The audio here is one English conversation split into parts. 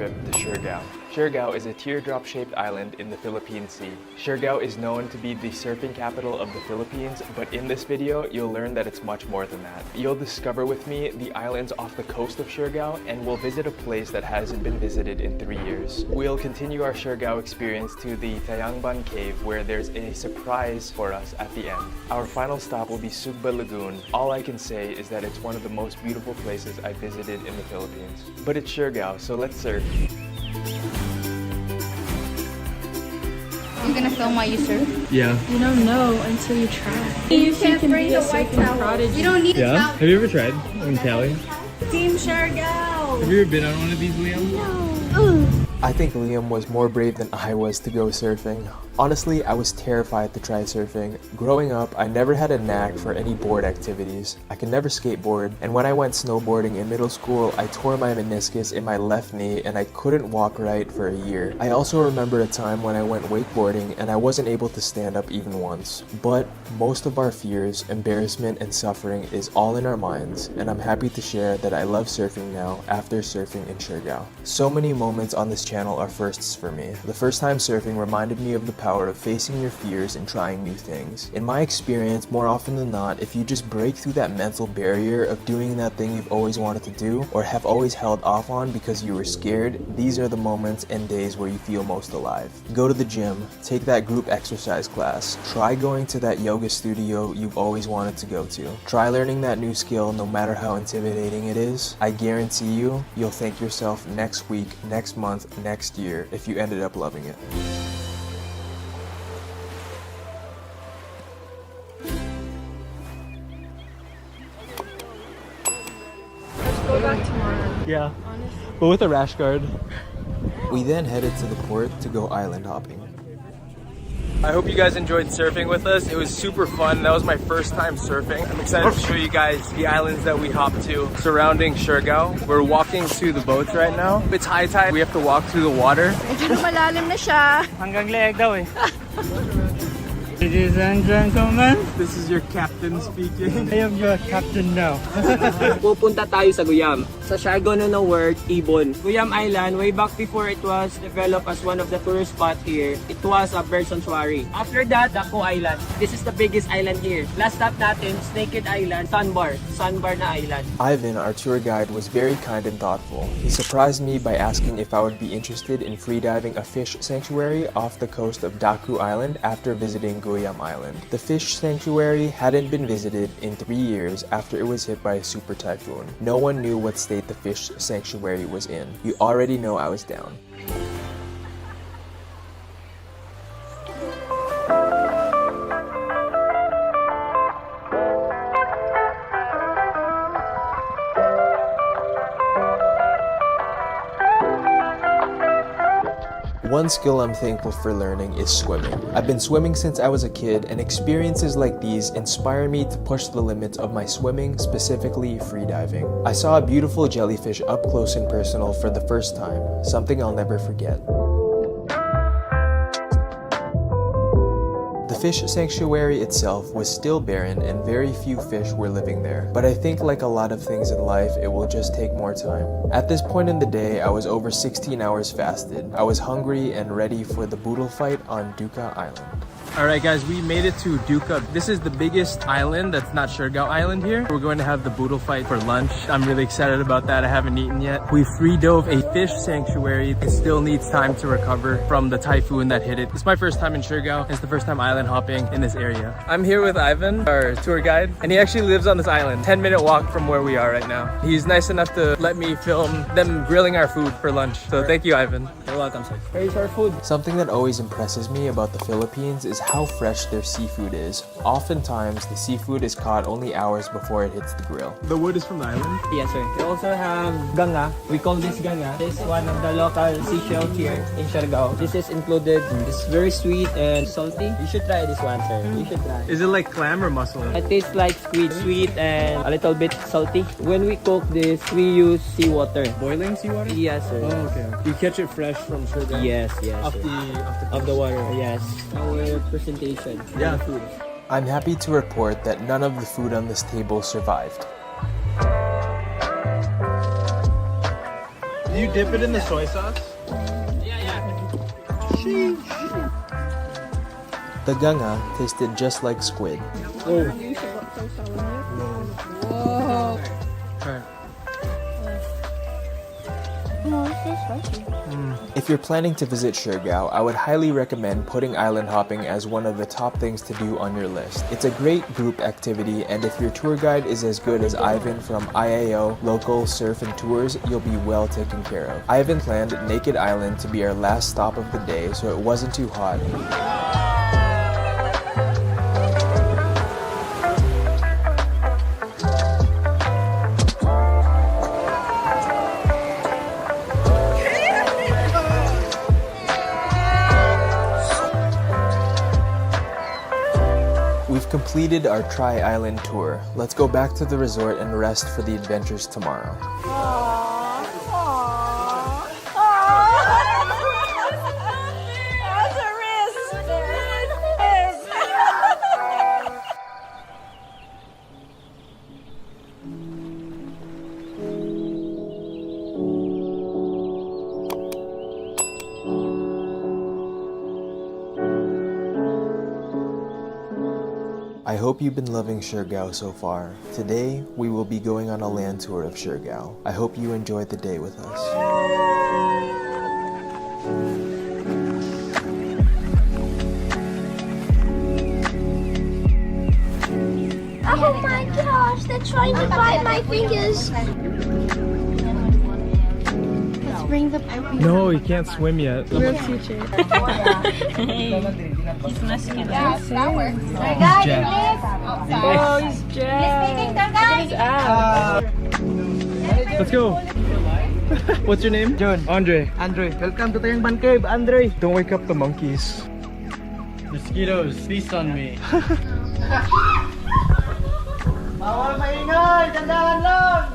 trip to Siargao. Siargao is a teardrop-shaped island in the Philippine Sea. Siargao is known to be the surfing capital of the Philippines, but in this video, you'll learn that it's much more than that. You'll discover with me the islands off the coast of Siargao, and we'll visit a place that hasn't been visited in 3 years. We'll continue our Siargao experience to the Tayangban Cave, where there's a surprise for us at the end. Our final stop will be Sugba Lagoon. All I can say is that it's one of the most beautiful places I visited in the Philippines. But it's Siargao, so let's surf. You gonna film while you surf? Yeah. You don't know until you try. You can't bring the white towel. Prodigy. You don't need a towel. Have you ever tried in Cali? Team Siargao! Have you ever been on one of these, Liam? No. I think Liam was more brave than I was to go surfing. Honestly, I was terrified to try surfing. Growing up, I never had a knack for any board activities. I could never skateboard, and when I went snowboarding in middle school, I tore my meniscus in my left knee and I couldn't walk right for a year. I also remember a time when I went wakeboarding and I wasn't able to stand up even once. But most of our fears, embarrassment, and suffering is all in our minds, and I'm happy to share that I love surfing now after surfing in Siargao. So many moments on this channel are firsts for me. The first time surfing reminded me of the power of facing your fears and trying new things. In my experience, more often than not, if you just break through that mental barrier of doing that thing you've always wanted to do or have always held off on because you were scared, these are the moments and days where you feel most alive. Go to the gym, take that group exercise class, try going to that yoga studio you've always wanted to go to. Try learning that new skill no matter how intimidating it is. I guarantee you'll thank yourself next week, next month, next year if you ended up loving it. Go back tomorrow. Yeah, Honestly. but with a rash guard. We then headed to the port to go island hopping. I hope you guys enjoyed surfing with us. It was super fun. That was my first time surfing. I'm excited to show you guys the islands that we hopped to surrounding Siargao. We're walking to the boats right now. It's high tide. We have to walk through the water. Medyo malalim na siya. Hanggang leeg daw eh. Ladies and gentlemen, This is your captain speaking. I am your captain now. Pupunta tayo sa Guyam. Sa Siargao na word, Ibon. Guyam Island, way back before it was developed as one of the tourist spots here, it was a bird sanctuary. After that, Daco Island. This is the biggest island here. Last stop natin, Naked Island, Sandbar. Sandbar na island. Ivan, our tour guide, was very kind and thoughtful. He surprised me by asking if I would be interested in freediving a fish sanctuary off the coast of Daku Island after visiting Guyam Island. The fish sanctuary hadn't been visited in 3 years after it was hit by a super typhoon. No one knew what state the fish sanctuary was in. You already know I was down. One skill I'm thankful for learning is swimming. I've been swimming since I was a kid, and experiences like these inspire me to push the limits of my swimming, specifically freediving. I saw a beautiful jellyfish up close and personal for the first time, something I'll never forget. The fish sanctuary itself was still barren and very few fish were living there, but I think like a lot of things in life, it will just take more time. At this point in the day, I was over 16 hours fasted. I was hungry and ready for the boodle fight on Duka Island. Alright guys, we made it to Duka. This is the biggest island that's not Siargao Island here. We're going to have the boodle fight for lunch. I'm really excited about that. I haven't eaten yet. We free dove a fish sanctuary. It still needs time to recover from the typhoon that hit it. It's my first time in Siargao. It's the first time island hopping in this area. I'm here with Ivan, our tour guide, and he actually lives on this island. 10-minute walk from where we are right now. He's nice enough to let me film them grilling our food for lunch. So thank you, Ivan. You're welcome, sir. Here's our food. Something that always impresses me about the Philippines is how fresh their seafood is. Oftentimes, the seafood is caught only hours before it hits the grill. The wood is from the island? Yes, sir. We also have ganga. We call this ganga. This is one of the local seashell here in Siargao. This is included. It's very sweet and salty. You should try this one, sir. You should try. Is it like clam or mussel? It tastes like squid, sweet and a little bit salty. When we cook this, we use seawater. Boiling seawater? Yes, sir. Oh, okay. You catch it fresh from Siargao? Yes, yes. Off sir. Of the water, yes. Our presentation. Yeah. Food. I'm happy to report that none of the food on this table survived. Do you dip it in the soy sauce? The ganga tasted just like squid. If you're planning to visit Siargao, I would highly recommend putting island hopping as one of the top things to do on your list. It's a great group activity, and if your tour guide is as good as Ivan from IAO Local Surf and Tours, you'll be well taken care of. Ivan planned Naked Island to be our last stop of the day, so it wasn't too hot. We've completed our Tri-Island tour. Let's go back to the resort and rest for the adventures tomorrow. I hope you've been loving Siargao so far. Today, we will be going on a land tour of Siargao. I hope you enjoyed the day with us. Oh my gosh, they're trying to bite my fingers. Let's bring the puppy. No, he can't swim yet. We'll teach it. He's muscular. That works. Oh, he's jacked. Look at his abs. let's go. What's your name? John. Andre. Andre, welcome to Tayangban Cave, Andre. Don't wake up the monkeys. Mosquitoes, feast on me. Bawal maingay, dandahan lang.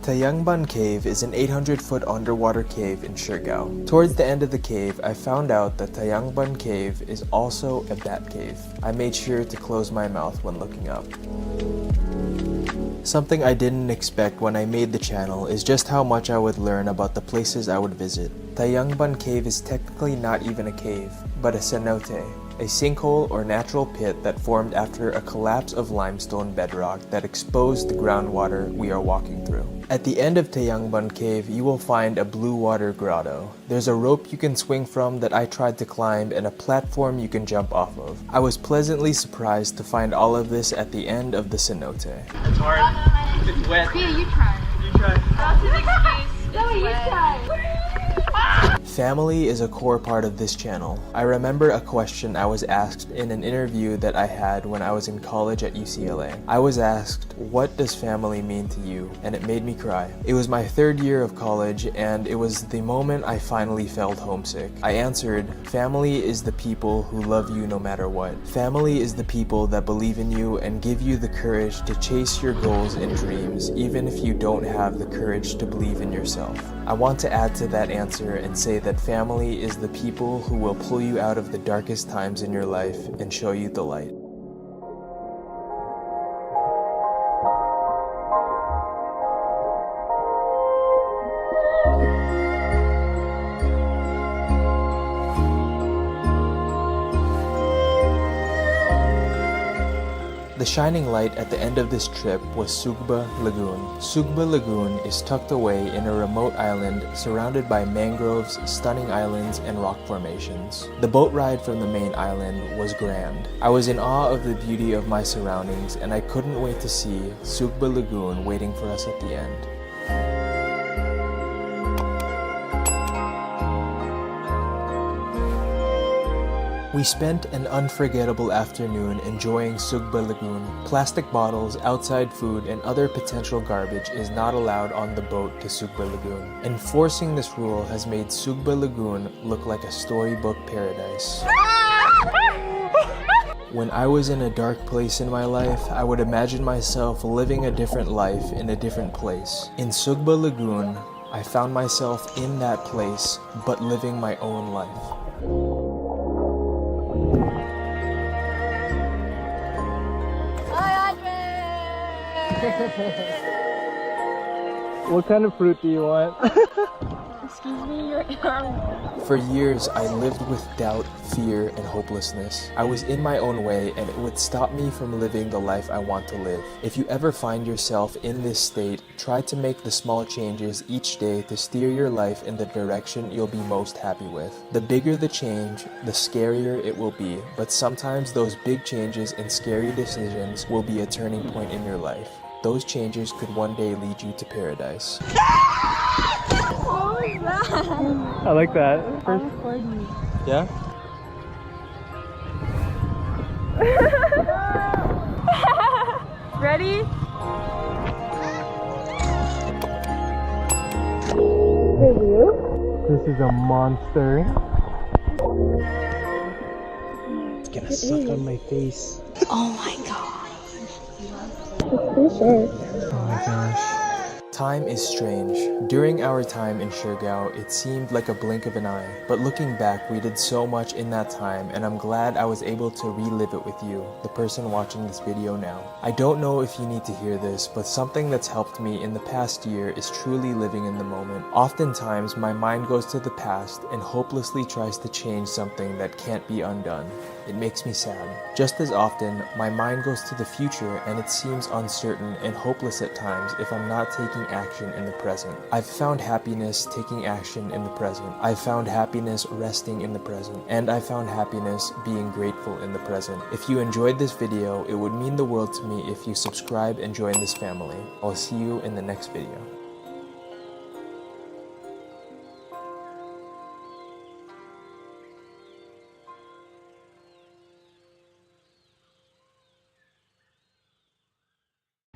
Tayangban Cave is an 800-foot underwater cave in Siargao. Towards the end of the cave, I found out that Tayangban Cave is also a bat cave. I made sure to close my mouth when looking up. Something I didn't expect when I made the channel is just how much I would learn about the places I would visit. Tayangban Cave is technically not even a cave, but a cenote, a sinkhole or natural pit that formed after a collapse of limestone bedrock that exposed the groundwater we are walking through. At the end of Tayangban Cave, you will find a blue water grotto. There's a rope you can swing from that I tried to climb and a platform you can jump off of. I was pleasantly surprised to find all of this at the end of the cenote. It's hard. It's wet. Yeah, you try. You try. That's an excuse. No, you try. Family is a core part of this channel. I remember a question I was asked in an interview that I had when I was in college at UCLA. I was asked, "What does family mean to you?" And it made me cry. It was my third year of college and it was the moment I finally felt homesick. I answered, "Family is the people who love you no matter what. Family is the people that believe in you and give you the courage to chase your goals and dreams even if you don't have the courage to believe in yourself." I want to add to that answer and say that family is the people who will pull you out of the darkest times in your life and show you the light. The shining light at the end of this trip was Sugba Lagoon. Sugba Lagoon is tucked away in a remote island surrounded by mangroves, stunning islands, and rock formations. The boat ride from the main island was grand. I was in awe of the beauty of my surroundings and I couldn't wait to see Sugba Lagoon waiting for us at the end. We spent an unforgettable afternoon enjoying Sugba Lagoon. Plastic bottles, outside food, and other potential garbage is not allowed on the boat to Sugba Lagoon. Enforcing this rule has made Sugba Lagoon look like a storybook paradise. When I was in a dark place in my life, I would imagine myself living a different life in a different place. In Sugba Lagoon, I found myself in that place, but living my own life. What kind of fruit do you want? Excuse me, your arm. For years, I lived with doubt, fear, and hopelessness. I was in my own way, and it would stop me from living the life I want to live. If you ever find yourself in this state, try to make the small changes each day to steer your life in the direction you'll be most happy with. The bigger the change, the scarier it will be, but sometimes those big changes and scary decisions will be a turning point in your life. Those changes could one day lead you to paradise. I like that. First, yeah? Ready? This is a monster. It's gonna suck on my face. Oh my god. Oh my gosh. Time is strange. During our time in Siargao, it seemed like a blink of an eye. But looking back, we did so much in that time, and I'm glad I was able to relive it with you, the person watching this video now. I don't know if you need to hear this, but something that's helped me in the past year is truly living in the moment. Oftentimes, my mind goes to the past and hopelessly tries to change something that can't be undone. It makes me sad. Just as often, my mind goes to the future and it seems uncertain and hopeless at times if I'm not taking action in the present. I've found happiness taking action in the present. I've found happiness resting in the present. And I found happiness being grateful in the present. If you enjoyed this video, it would mean the world to me if you subscribe and join this family. I'll see you in the next video.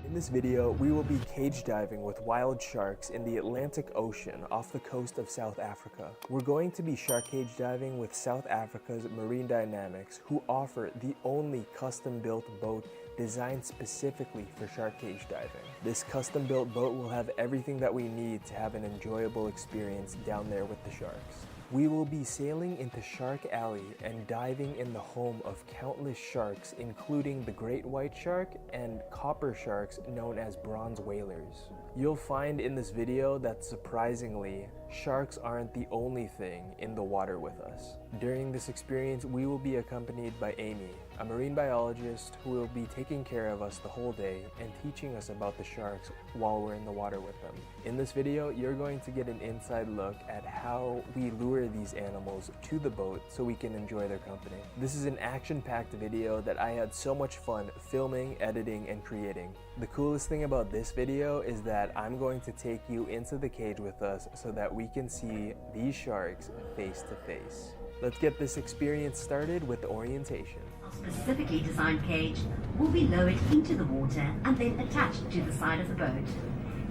In this video, we will be cage diving with wild sharks in the Atlantic Ocean off the coast of South Africa. We're going to be shark cage diving with South Africa's Marine Dynamics, who offer the only custom-built boat designed specifically for shark cage diving. This custom-built boat will have everything that we need to have an enjoyable experience down there with the sharks. We will be sailing into Shark Alley and diving in the home of countless sharks, including the great white shark and copper sharks known as bronze whalers. You'll find in this video that surprisingly, sharks aren't the only thing in the water with us. During this experience, we will be accompanied by Amy, a marine biologist who will be taking care of us the whole day and teaching us about the sharks while we're in the water with them. In this video, you're going to get an inside look at how we lure these animals to the boat so we can enjoy their company. This is an action-packed video that I had so much fun filming, editing, and creating. The coolest thing about this video is that I'm going to take you into the cage with us so that we can see these sharks face to face. Let's get this experience started with the orientation. A specifically designed cage will be lowered into the water and then attached to the side of the boat.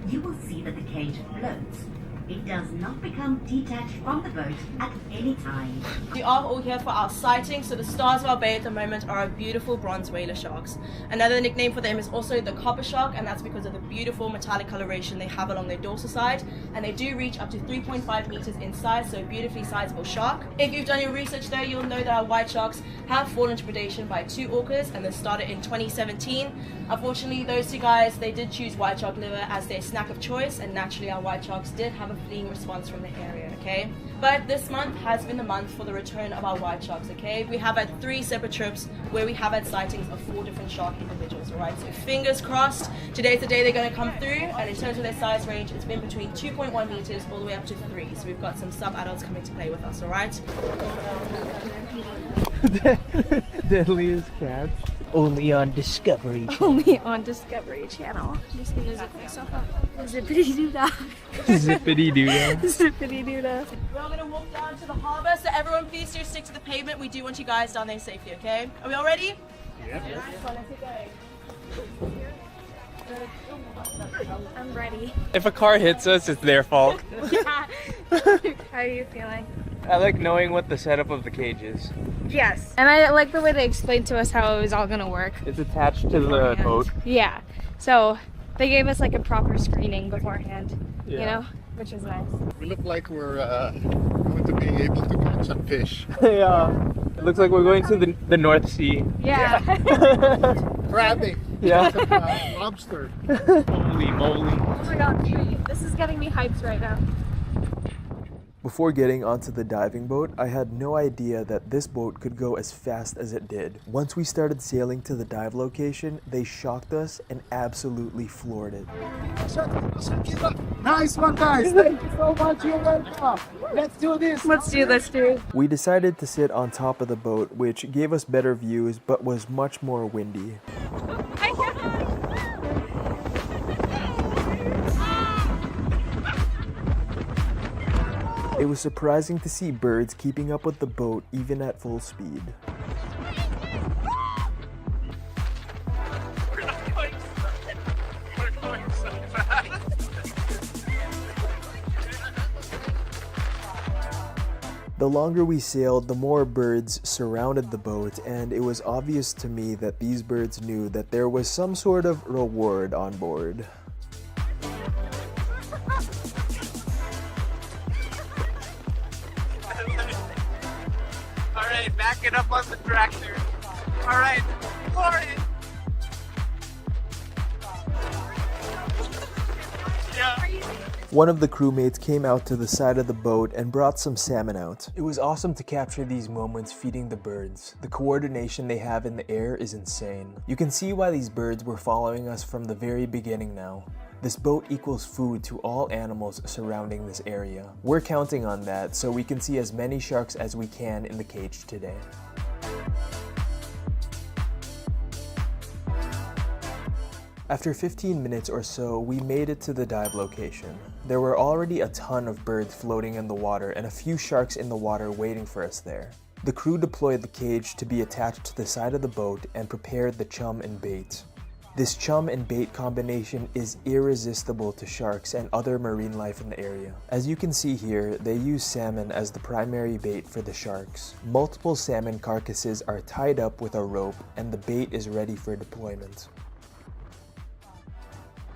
You will see that the cage floats. It does not become detached from the boat at any time. We are all here for our sighting, so the stars of our bay at the moment are our beautiful bronze whaler sharks. Another nickname for them is also the copper shark, and that's because of the beautiful metallic coloration they have along their dorsal side, and they do reach up to 3.5 meters in size, so a beautifully sizable shark. If you've done your research though, you'll know that our white sharks have fallen to predation by 2 orcas, and they started in 2017. Unfortunately, those 2 guys, they did choose white shark liver as their snack of choice, and naturally our white sharks did have a fleeing response from the area, okay? But this month has been the month for the return of our white sharks, okay? We have had 3 separate trips where we have had sightings of 4 different shark individuals, alright? So fingers crossed, today's the day they're going to come through, and in terms of their size range, it's been between 2.1 meters all the way up to 3. So we've got some sub-adults coming to play with us, alright? Deadliest cats. Only on Discovery. Only on Discovery Channel. I'm just gonna zip myself up. Zippity doo dah. Zippity doo dah. Zippity doo dah. We're all going to walk down to the harbour, so everyone please do stick to the pavement. We do want you guys down there safely, okay? Are we all ready? Yep. I'm ready. If a car hits us, it's their fault. How are you feeling? I like knowing what the setup of the cage is. Yes. And I like the way they explained to us how it was all gonna work. It's attached to the boat. Yeah. So they gave us like a proper screening beforehand, you Yeah. know, which is nice. We look like we're going to be able to catch some fish. Yeah. It looks like we're going to the North Sea. Yeah. Crabbing. Yeah. Lobster. Holy moly. Oh my god, this is getting me hyped right now. Before getting onto the diving boat, I had no idea that this boat could go as fast as it did. Once we started sailing to the dive location, they shocked us and absolutely floored it. Nice one, guys. Thank you so much. You're welcome. Let's do this. Let's do this, dude. We decided to sit on top of the boat, which gave us better views but was much more windy. It was surprising to see birds keeping up with the boat even at full speed. The longer we sailed, the more birds surrounded the boat, and it was obvious to me that these birds knew that there was some sort of reward on board. Alright, back it up on the tractor. Alright, for it. Yeah. One of the crewmates came out to the side of the boat and brought some salmon out. It was awesome to capture these moments feeding the birds. The coordination they have in the air is insane. You can see why these birds were following us from the very beginning now. This boat equals food to all animals surrounding this area. We're counting on that so we can see as many sharks as we can in the cage today. After 15 minutes or so, we made it to the dive location. There were already a ton of birds floating in the water and a few sharks in the water waiting for us there. The crew deployed the cage to be attached to the side of the boat and prepared the chum and bait. This chum and bait combination is irresistible to sharks and other marine life in the area. As you can see here, they use salmon as the primary bait for the sharks. Multiple salmon carcasses are tied up with a rope and the bait is ready for deployment.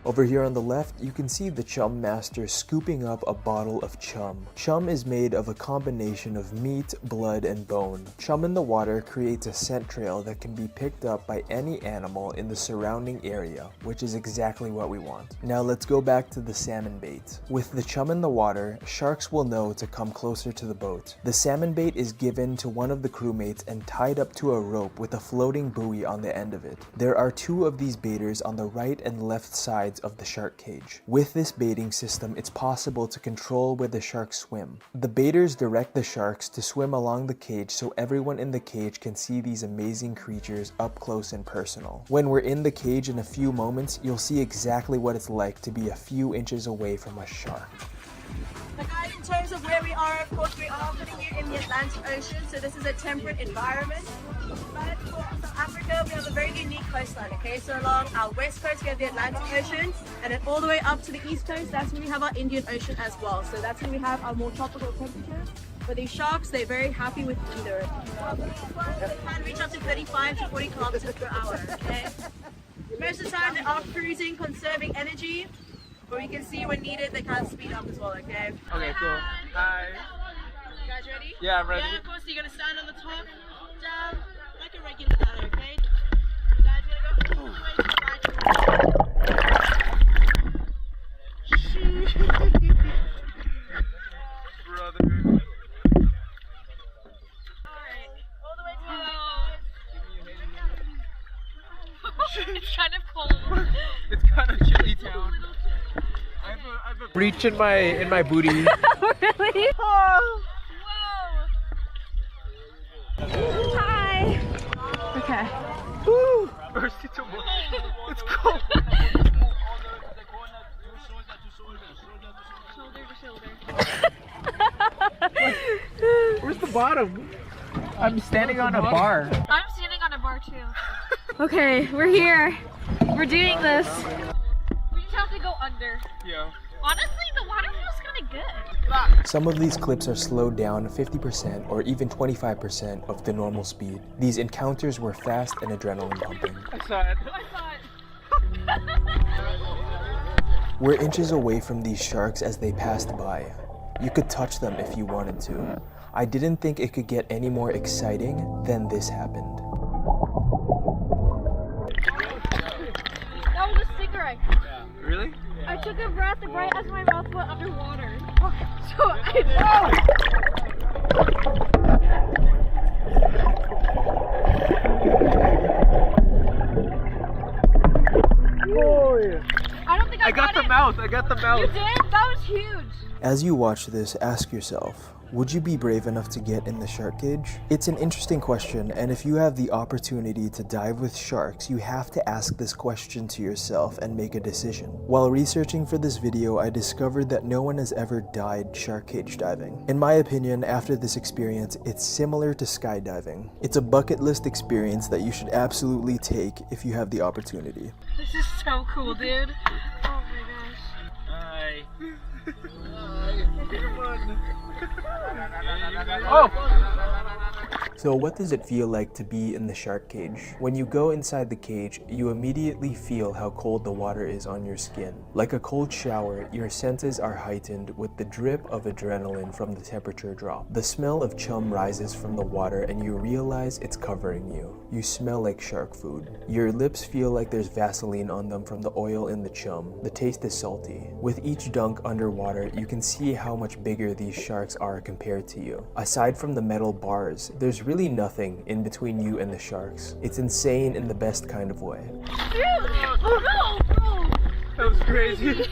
Over here on the left, you can see the chum master scooping up a bottle of chum. Chum is made of a combination of meat, blood, and bone. Chum in the water creates a scent trail that can be picked up by any animal in the surrounding area, which is exactly what we want. Now let's go back to the salmon bait. With the chum in the water, sharks will know to come closer to the boat. The salmon bait is given to one of the crewmates and tied up to a rope with a floating buoy on the end of it. There are two of these baiters on the right and left sides of the shark cage. With this baiting system, it's possible to control where the sharks swim. The baiters direct the sharks to swim along the cage so everyone in the cage can see these amazing creatures up close and personal. When we're in the cage in a few moments, you'll see exactly what it's like to be a few inches away from a shark. Now guys, in terms of where we are, of course we are putting you in the Atlantic Ocean, so this is a temperate environment. But for South Africa, we have a very unique coastline, okay? So along our west coast, we have the Atlantic Ocean, and then all the way up to the east coast, that's where we have our Indian Ocean as well. So that's where we have our more tropical temperatures. For these sharks, they're very happy with either. They can reach up to 35 to 40 kilometers per hour, okay? Most of the time, they are cruising, conserving energy. But you can see when needed, they can speed up as well, okay? Okay, cool. Hi. You guys ready? Yeah, I'm ready. Yeah, of course, you're gonna stand on the top, down, like a regular ladder, okay? You guys gonna go all the way to the right. Brother. Alright, all the way to the right. It's kind of cold. It's kind of chilly town. I have a breach in my booty. Really? Whoa! Hi. Okay. Woo! It's cold. Shoulder to shoulder. Where's the bottom? I'm standing on a bar. I'm standing on a bar too. Okay, we're here. We're doing this. We just have to go under. Yeah. Honestly, the water feels kind of good. Some of these clips are slowed down 50% or even 25% of the normal speed. These encounters were fast and adrenaline pumping. I saw it. We're inches away from these sharks as they passed by. You could touch them if you wanted to. I didn't think it could get any more exciting than this happened. took a breath right as my mouth went underwater. So I... I don't think I got the it. mouth. I got the mouth. You did? That was huge. As you watch this, ask yourself, would you be brave enough to get in the shark cage? It's an interesting question, and if you have the opportunity to dive with sharks, you have to ask this question to yourself and make a decision. While researching for this video, I discovered that no one has ever died shark cage diving. In my opinion, after this experience, it's similar to skydiving. It's a bucket list experience that you should absolutely take if you have the opportunity. This is so cool, dude. Oh my gosh. Hi. So what does it feel like to be in the shark cage? When you go inside the cage, you immediately feel how cold the water is on your skin. Like a cold shower, your senses are heightened with the drip of adrenaline from the temperature drop. The smell of chum rises from the water and you realize it's covering you. You smell like shark food. Your lips feel like there's Vaseline on them from the oil in the chum. The taste is salty. With each dunk underwater, you can see how much bigger these sharks are compared to you. Aside from the metal bars, there's really nothing in between you and the sharks. It's insane in the best kind of way. That was crazy.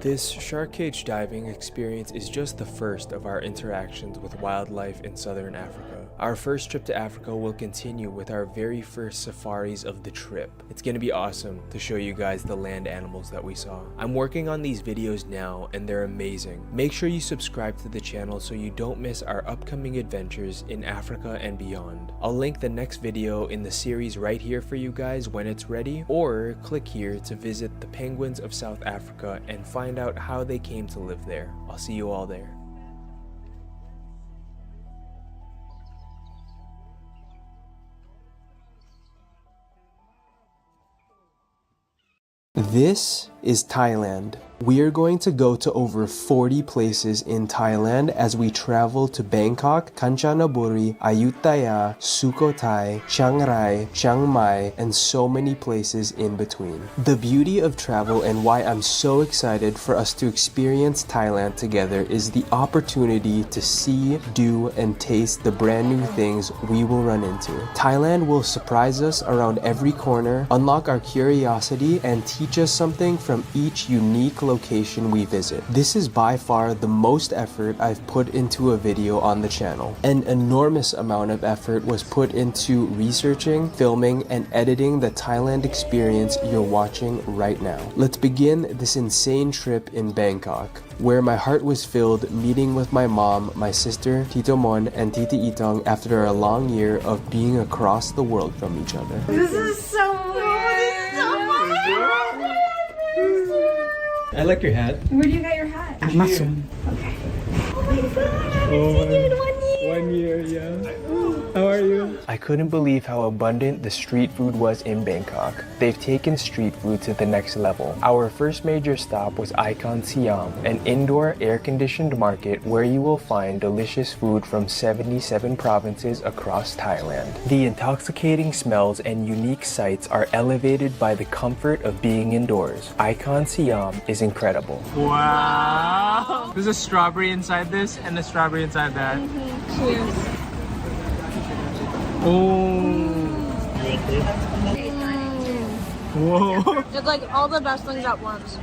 This shark cage diving experience is just the first of our interactions with wildlife in southern Africa. Our first trip to Africa will continue with our very first safaris of the trip. It's gonna be awesome to show you guys the land animals that we saw. I'm working on these videos now and they're amazing. Make sure you subscribe to the channel so you don't miss our upcoming adventures in Africa and beyond. I'll link the next video in the series right here for you guys when it's ready, or click here to visit the penguins of South Africa and find out how they came to live there. I'll see you all there. This is Thailand. We are going to go to over 40 places in Thailand as we travel to Bangkok, Kanchanaburi, Ayutthaya, Sukhothai, Chiang Rai, Chiang Mai, and so many places in between. The beauty of travel and why I'm so excited for us to experience Thailand together is the opportunity to see, do, and taste the brand new things we will run into. Thailand will surprise us around every corner, unlock our curiosity, and teach us something from each unique location we visit. This is by far the most effort I've put into a video on the channel. An enormous amount of effort was put into researching, filming, and editing the Thailand experience you're watching right now. Let's begin this insane trip in Bangkok, where my heart was filled meeting with my mom, my sister, Tito Mon, and Titi Itong after a long year of being across the world from each other. This is so weird. I like your hat. Where do you get your hat? Amazon. Okay. Oh my god, I haven't seen you in 1 year. 1 year, yeah. How are you? I couldn't believe how abundant the street food was in Bangkok. They've taken street food to the next level. Our first major stop was Icon Siam, an indoor air-conditioned market where you will find delicious food from 77 provinces across Thailand. The intoxicating smells and unique sights are elevated by the comfort of being indoors. Icon Siam is incredible. Wow! There's a strawberry inside this and a strawberry inside that. Cheers. Oh! Whoa! It's like all the best things at once.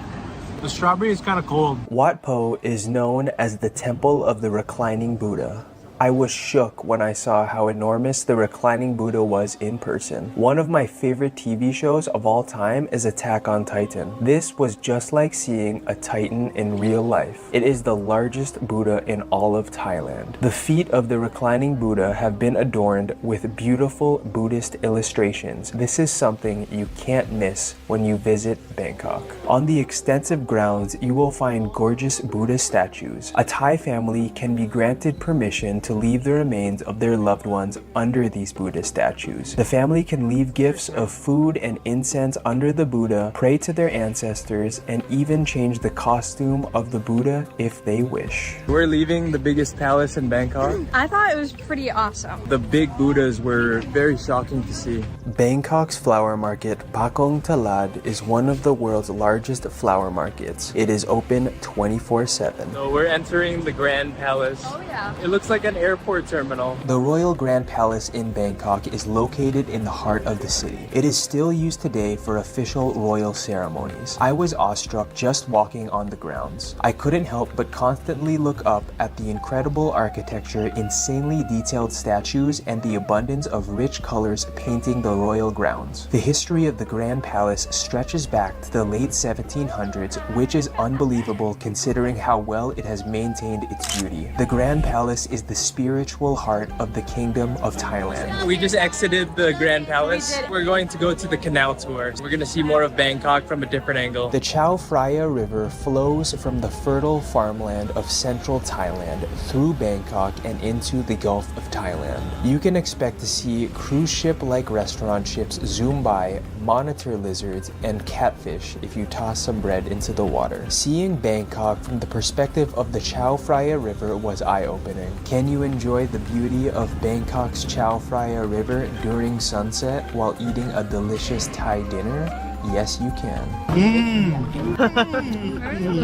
The strawberry is kind of cold. Wat Po is known as the Temple of the Reclining Buddha. I was shook when I saw how enormous the reclining Buddha was in person. One of my favorite TV shows of all time is Attack on Titan. This was just like seeing a Titan in real life. It is the largest Buddha in all of Thailand. The feet of the reclining Buddha have been adorned with beautiful Buddhist illustrations. This is something you can't miss when you visit Bangkok. On the extensive grounds, you will find gorgeous Buddha statues. A Thai family can be granted permission to to leave the remains of their loved ones under these Buddha statues. The family can leave gifts of food and incense under the Buddha, pray to their ancestors, and even change the costume of the Buddha if they wish. We're leaving the biggest palace in Bangkok. I thought it was pretty awesome. The big Buddhas were very shocking to see. Bangkok's flower market, Pakong Talad, is one of the world's largest flower markets. It is open 24/7. So we're entering the Grand Palace. Oh yeah. It looks like an airport terminal. The Royal Grand Palace in Bangkok is located in the heart of the city. It is still used today for official royal ceremonies. I was awestruck just walking on the grounds. I couldn't help but constantly look up at the incredible architecture, insanely detailed statues, and the abundance of rich colors painting the royal grounds. The history of the Grand Palace stretches back to the late 1700s, which is unbelievable considering how well it has maintained its beauty. The Grand Palace is the spiritual heart of the Kingdom of Thailand. We just exited the Grand Palace. We're going to go to the canal tour. We're going to see more of Bangkok from a different angle. The Chao Phraya River flows from the fertile farmland of central Thailand through Bangkok and into the Gulf of Thailand. You can expect to see cruise ship-like restaurant ships zoom by, monitor lizards, and catfish if you toss some bread into the water. Seeing Bangkok from the perspective of the Chao Phraya River was eye-opening. Can you enjoy the beauty of Bangkok's Chao Phraya River during sunset while eating a delicious Thai dinner? Yes, you can.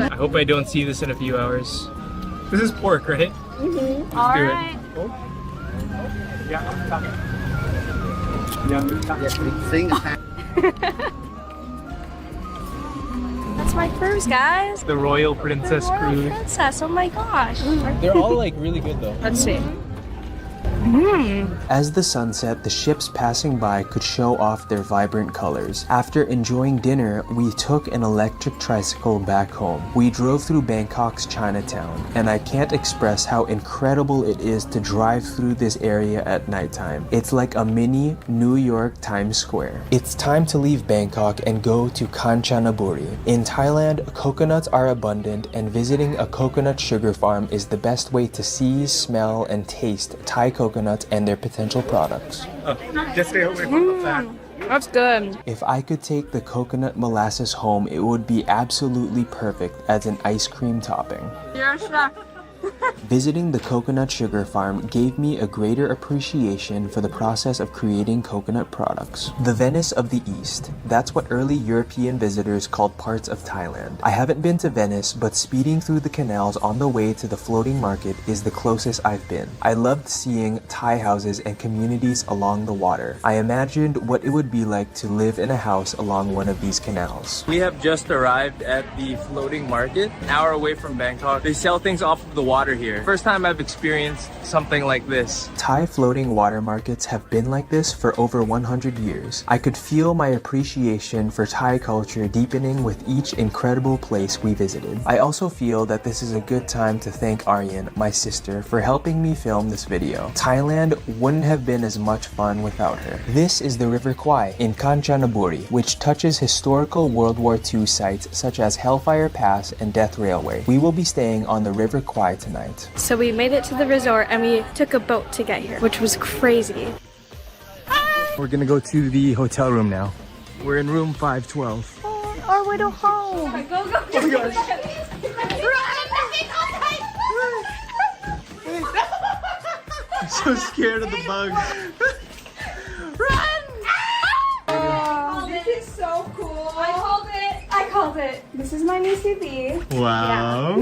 I hope I don't see this in a few hours. This is pork, right? Mm-hmm. Let's do it. Alright. That's my cruise, guys. The Royal Princess Cruise. Princess, oh my gosh. They're all like really good though. Let's see. As the sun set, the ships passing by could show off their vibrant colors. After enjoying dinner, we took an electric tricycle back home. We drove through Bangkok's Chinatown, and I can't express how incredible it is to drive through this area at nighttime. It's like a mini New York Times Square. It's time to leave Bangkok and go to Kanchanaburi. In Thailand, coconuts are abundant, and visiting a coconut sugar farm is the best way to see, smell, and taste Thai coconuts and their potential products. Just stay away from the fat. That's good. If I could take the coconut molasses home, it would be absolutely perfect as an ice cream topping. You're stuck. Visiting the coconut sugar farm gave me a greater appreciation for the process of creating coconut products. The Venice of the East. That's what early European visitors called parts of Thailand. I haven't been to Venice, but speeding through the canals on the way to the floating market is the closest I've been. I loved seeing Thai houses and communities along the water. I imagined what it would be like to live in a house along one of these canals. We have just arrived at the floating market, an hour away from Bangkok. They sell things off of the water here. First time I've experienced something like this. Thai floating water markets have been like this for over 100 years. I could feel my appreciation for Thai culture deepening with each incredible place we visited. I also feel that this is a good time to thank Aryan, my sister, for helping me film this video. Thailand wouldn't have been as much fun without her. This is the River Kwai in Kanchanaburi, which touches historical World War II sites such as Hellfire Pass and Death Railway. We will be staying on the River Kwai tonight. So we made it to the resort and we took a boat to get here, which was crazy. We're gonna go to the hotel room now. We're in room 512. Our way to home. Go, go, go. Oh my gosh. I'm so scared of the bugs. This is so cool. I called it. This is my new CV. Wow.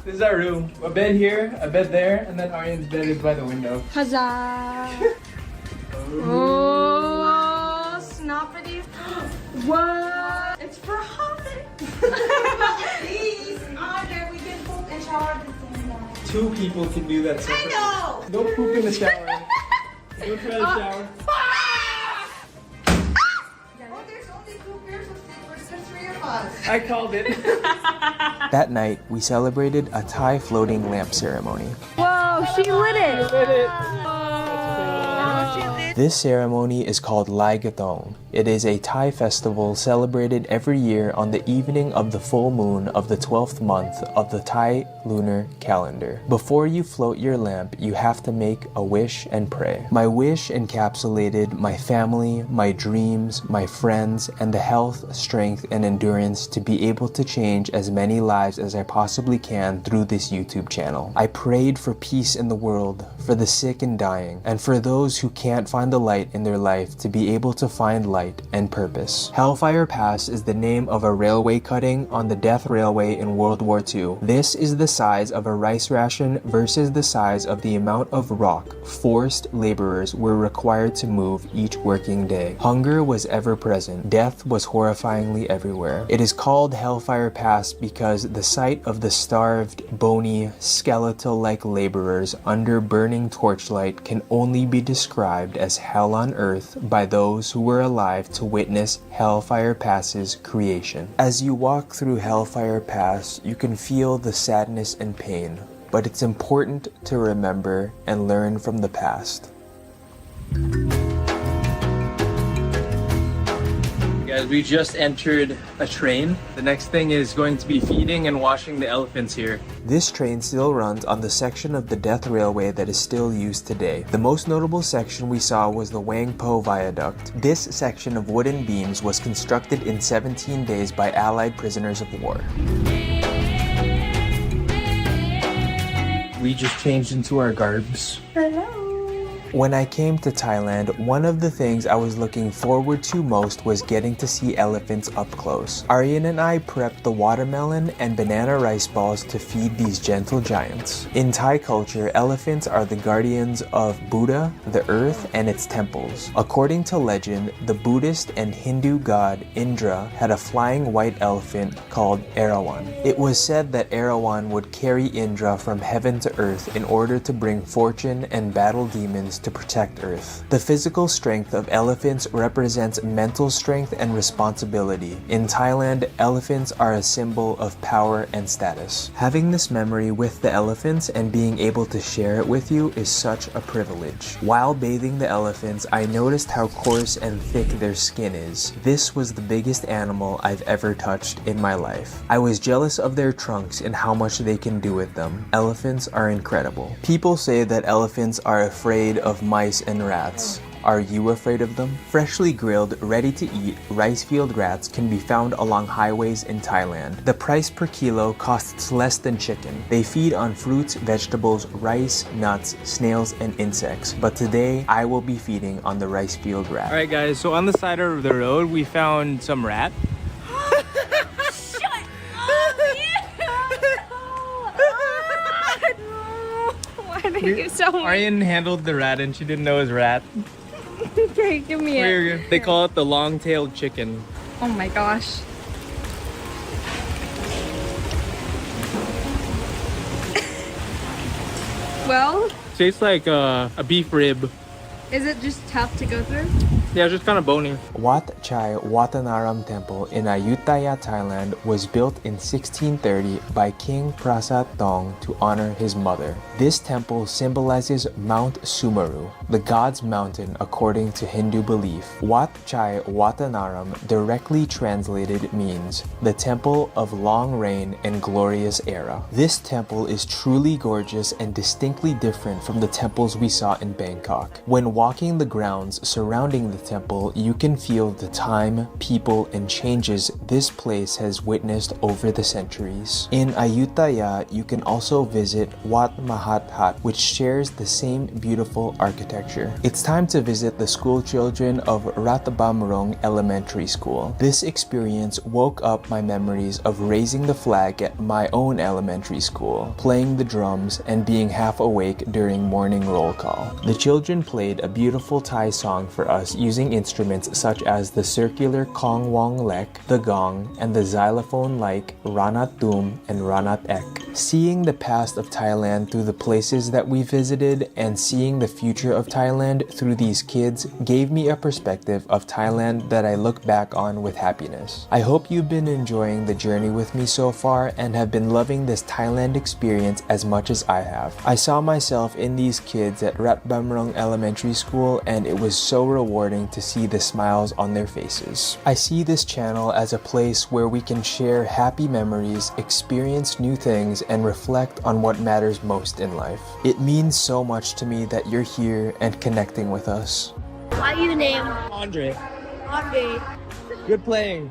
This is our room. A bed here, a bed there, and then Aryan's bed is by the window. Huzzah. Oh, snoppity. What? It's for Holly. Please, Andre, we can poop and shower at the same time. Two people can do that separately. I know. Don't poop in the shower. Don't try to shower. I called it. That night, we celebrated a Thai floating lamp ceremony. Whoa, she lit it. This ceremony is called Lai Gatong. It is a Thai festival celebrated every year on the evening of the full moon of the 12th month of the Thai lunar calendar. Before you float your lamp, you have to make a wish and pray. My wish encapsulated my family, my dreams, my friends, and the health, strength, and endurance to be able to change as many lives as I possibly can through this YouTube channel. I prayed for peace in the world, for the sick and dying, and for those who can't find the light in their life to be able to find light and purpose. Hellfire Pass is the name of a railway cutting on the Death Railway in World War II. This is the size of a rice ration versus the size of the amount of rock forced laborers were required to move each working day. Hunger was ever present. Death was horrifyingly everywhere. It is called Hellfire Pass because the sight of the starved, bony, skeletal-like laborers under burning torchlight can only be described as hell on earth by those who were alive to witness Hellfire Pass's creation. As you walk through Hellfire Pass, you can feel the sadness and pain, but it's important to remember and learn from the past. Guys, we just entered a train. The next thing is going to be feeding and washing the elephants here. This train still runs on the section of the Death Railway that is still used today. The most notable section we saw was the Wang Po Viaduct. This section of wooden beams was constructed in 17 days by Allied prisoners of war. We just changed into our garbs. When I came to Thailand, one of the things I was looking forward to most was getting to see elephants up close. Aryan and I prepped the watermelon and banana rice balls to feed these gentle giants. In Thai culture, elephants are the guardians of Buddha, the earth, and its temples. According to legend, the Buddhist and Hindu god Indra had a flying white elephant called Erawan. It was said that Erawan would carry Indra from heaven to earth in order to bring fortune and battle demons to protect Earth. The physical strength of elephants represents mental strength and responsibility. In Thailand, elephants are a symbol of power and status. Having this memory with the elephants and being able to share it with you is such a privilege. While bathing the elephants, I noticed how coarse and thick their skin is. This was the biggest animal I've ever touched in my life. I was jealous of their trunks and how much they can do with them. Elephants are incredible. People say that elephants are afraid of mice and rats. Are you afraid of them? Freshly grilled, ready to eat rice field rats can be found along highways in Thailand. The price per kilo costs less than chicken. They feed on fruits, vegetables, rice, nuts, snails, and insects. But today, I will be feeding on the rice field rat. Alright guys, so on the side of the road, we found some rat. Aryan handled the rat and she didn't know it was rat. Okay, give me it. They call it the long-tailed chicken. Oh my gosh. Well, Tastes like a beef rib. is it just tough to go through? Yeah, it's just kind of bony. Wat Chai Watanaram Temple in Ayutthaya, Thailand was built in 1630 by King Prasat Thong to honor his mother. This temple symbolizes Mount Sumeru, the god's mountain according to Hindu belief. Wat Chai Watanaram directly translated means the temple of long reign and glorious era. This temple is truly gorgeous and distinctly different from the temples we saw in Bangkok. When walking the grounds surrounding the temple, you can feel the time, people, and changes this place has witnessed over the centuries. In Ayutthaya, you can also visit Wat Mahat Hat, which shares the same beautiful architecture. It's time to visit the school children of Ratbamrong Elementary School. This experience woke up my memories of raising the flag at my own elementary school, playing the drums, and being half awake during morning roll call. The children played a beautiful Thai song for us using instruments such as the circular Kong Wong Lek, the gong, and the xylophone like Ranat Tum and Ranat Ek. Seeing the past of Thailand through the places that we visited and seeing the future of Thailand through these kids gave me a perspective of Thailand that I look back on with happiness. I hope you've been enjoying the journey with me so far and have been loving this Thailand experience as much as I have. I saw myself in these kids at Rat Bamrong Elementary School, and it was so rewarding to see the smiles on their faces. I see this channel as a place where we can share happy memories, experience new things, and reflect on what matters most in life. It means so much to me that you're here and connecting with us. What are you name? Andre. Andre. Good playing.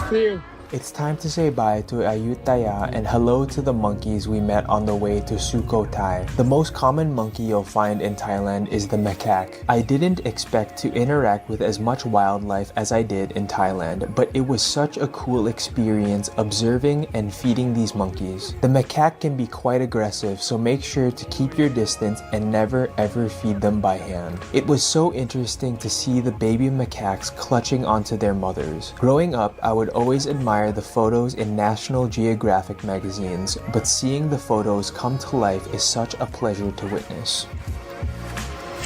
Clear. It's time to say bye to Ayutthaya and hello to the monkeys we met on the way to Sukhothai. The most common monkey you'll find in Thailand is the macaque. I didn't expect to interact with as much wildlife as I did in Thailand, but it was such a cool experience observing and feeding these monkeys. The macaque can be quite aggressive, so make sure to keep your distance and never ever feed them by hand. It was so interesting to see the baby macaques clutching onto their mothers. Growing up, I would always admire the photos in National Geographic magazines, but seeing the photos come to life is such a pleasure to witness.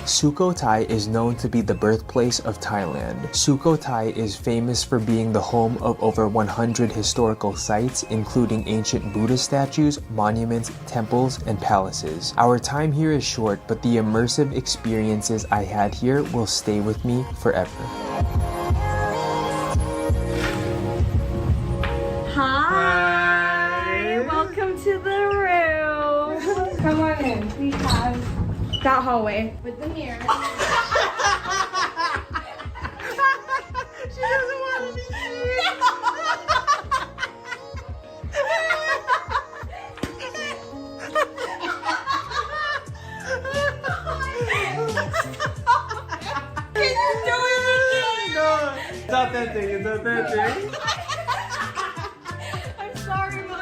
Sukhothai is known to be the birthplace of Thailand. Sukhothai is famous for being the home of over 100 historical sites, including ancient Buddha statues, monuments, temples, and palaces. Our time here is short, but the immersive experiences I had here will stay with me forever. Hi, welcome to the room. Come on in. We have that hallway with the mirror. She doesn't want to be seen. Can you do it again? No, it's authentic. It's authentic. I'm sorry, Mom.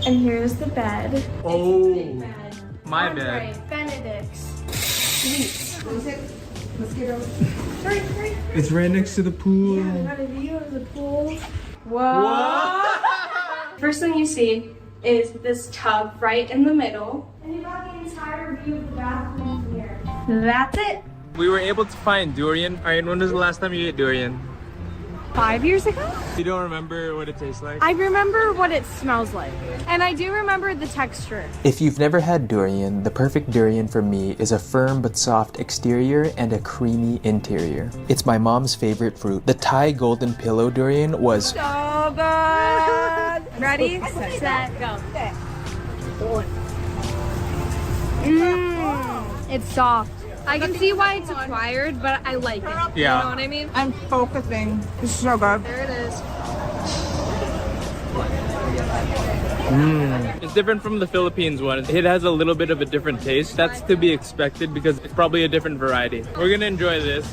And here's the bed. Oh, Big bed. my Andre, bed. Benedict's. Sweet. Let's get over. Hurry. It's right next to the pool. Yeah, I got a view of the pool. Whoa. First thing you see is this tub right in the middle. And you got the entire view of the bathroom here. That's it. We were able to find durian. Alright, when was the last time you ate durian? 5 years ago? You don't remember what it tastes like? I remember what it smells like. And I do remember the texture. If you've never had durian, the perfect durian for me is a firm but soft exterior and a creamy interior. It's my mom's favorite fruit. The Thai golden pillow durian was So good! Ready, set, go. It's soft. I can see why it's acquired, but I like it. Yeah. You know what I mean? I'm focusing. It's so good. There it is. It's different from the Philippines one. It has a little bit of a different taste. That's to be expected because it's probably a different variety. We're gonna enjoy this.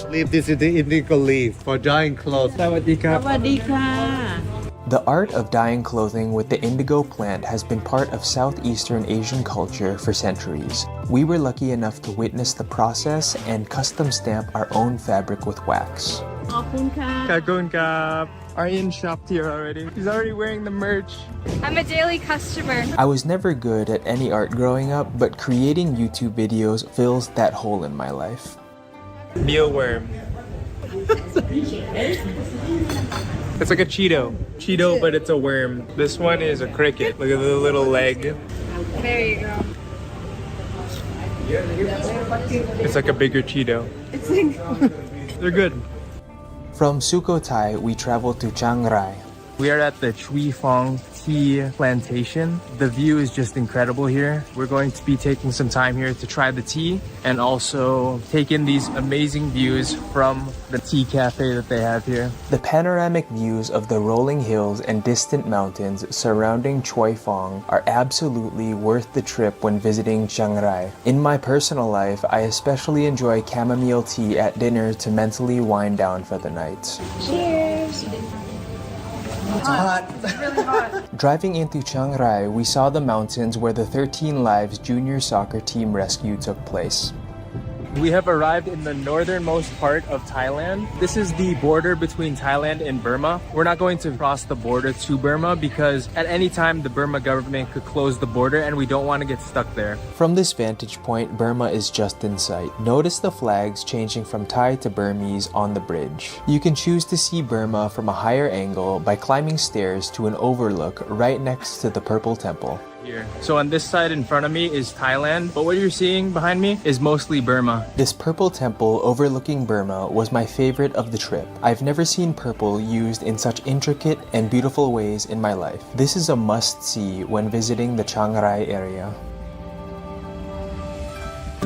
Leaf, this is the indigo leaf for dyeing clothes. The art of dyeing clothing with the indigo plant has been part of Southeastern Asian culture for centuries. We were lucky enough to witness the process and custom stamp our own fabric with wax. Kakun kap. Aryan shopped here already. He's already wearing the merch. I'm a daily customer. I was never good at any art growing up, but creating YouTube videos fills that hole in my life. Mealworm. It's like a Cheeto. Cheeto, but it's a worm. This one is a cricket. Look at the little leg. There you go. It's like a bigger Cheeto. It's like... They're good. From Sukhothai, we traveled to Chiang Rai. We are at the Chui Phong Tea Plantation. The view is just incredible here. We're going to be taking some time here to try the tea and also take in these amazing views from the tea cafe that they have here. The panoramic views of the rolling hills and distant mountains surrounding Choi Phong are absolutely worth the trip when visiting Chiang Rai. In my personal life, I especially enjoy chamomile tea at dinner to mentally wind down for the night. Cheers. It's hot. It's really hot. Driving into Chiang Rai, we saw the mountains where the 13 Lives junior soccer team rescue took place. We have arrived in the northernmost part of Thailand. This is the border between Thailand and Burma. We're not going to cross the border to Burma because at any time the Burma government could close the border and we don't want to get stuck there. From this vantage point, Burma is just in sight. Notice the flags changing from Thai to Burmese on the bridge. You can choose to see Burma from a higher angle by climbing stairs to an overlook right next to the Purple Temple. Here. So on this side in front of me is Thailand, but what you're seeing behind me is mostly Burma. This purple temple overlooking Burma was my favorite of the trip. I've never seen purple used in such intricate and beautiful ways in my life. This is a must-see when visiting the Chiang Rai area.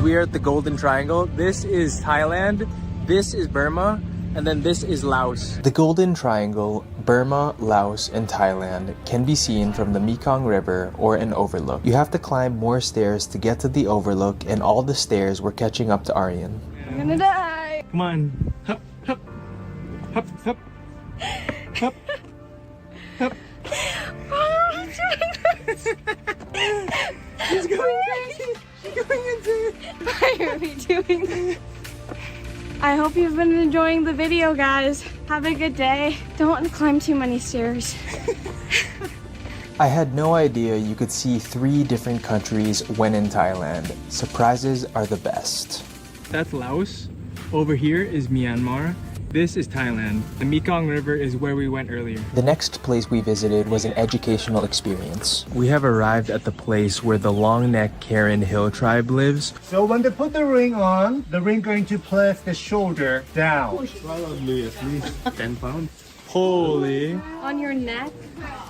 We are at the Golden Triangle. This is Thailand, this is Burma, and then this is Laos. The Golden Triangle, Burma, Laos, and Thailand can be seen from the Mekong River or an overlook. You have to climb more stairs to get to the overlook, and all the stairs were catching up to Aryan. I'm gonna die. Come on. Hup, hup, hup, hup, hup, hup. Why are you doing this? She's going crazy. She's going insane. Why are we doing this? I hope you've been enjoying the video, guys. Have a good day. Don't want to climb too many stairs. I had no idea you could see 3 different countries when in Thailand. Surprises are the best. That's Laos. Over here is Myanmar. This is Thailand. The Mekong River is where we went earlier. The next place we visited was an educational experience. We have arrived at the place where the long-necked Karen Hill tribe lives. So when they put the ring on, the ring going to place the shoulder down. Probably at least 10 pounds. Holy. On your neck?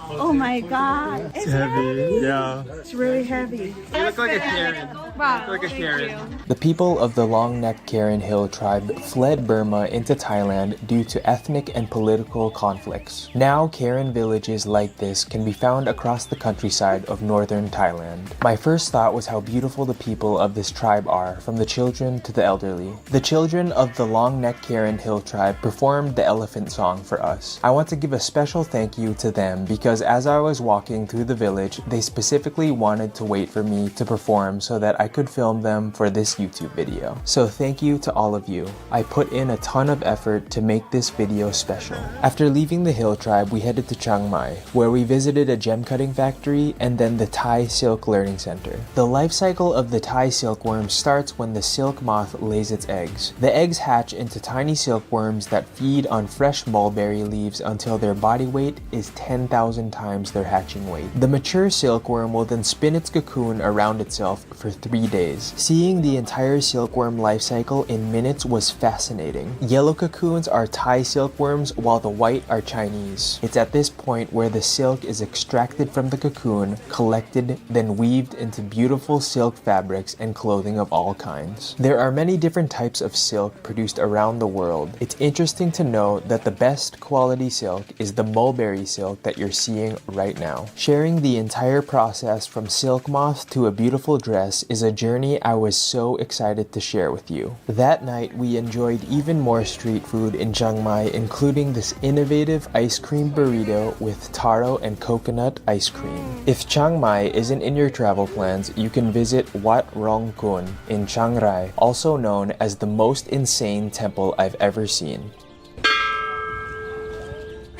Oh my god. It's heavy. Yeah. It's really heavy. You look like a Karen. Wow. Like a Karen. The people of the long-necked Karen Hill tribe fled Burma into Thailand due to ethnic and political conflicts. Now, Karen villages like this can be found across the countryside of northern Thailand. My first thought was how beautiful the people of this tribe are, from the children to the elderly. The children of the long-necked Karen Hill tribe performed the elephant song for us. I want to give a special thank you to them because as I was walking through the village, they specifically wanted to wait for me to perform so that I could film them for this YouTube video. So thank you to all of you. I put in a ton of effort to make this video special. After leaving the hill tribe, we headed to Chiang Mai, where we visited a gem cutting factory and then the Thai Silk Learning Center. The life cycle of the Thai silkworm starts when the silk moth lays its eggs. The eggs hatch into tiny silkworms that feed on fresh mulberry leaves until their body weight is 10,000 times their hatching weight. The mature silkworm will then spin its cocoon around itself for 3 days. Seeing the entire silkworm life cycle in minutes was fascinating. Yellow cocoons are Thai silkworms while the white are Chinese. It's at this point where the silk is extracted from the cocoon, collected, then weaved into beautiful silk fabrics and clothing of all kinds. There are many different types of silk produced around the world. It's interesting to note that the best quality silk is the mulberry silk that you're seeing right now. Sharing the entire process from silk moth to a beautiful dress is a journey I was so excited to share with you. That night, we enjoyed even more street food in Chiang Mai, including this innovative ice cream burrito with taro and coconut ice cream. If Chiang Mai isn't in your travel plans, you can visit Wat Rong Kun in Chiang Rai, also known as the most insane temple I've ever seen.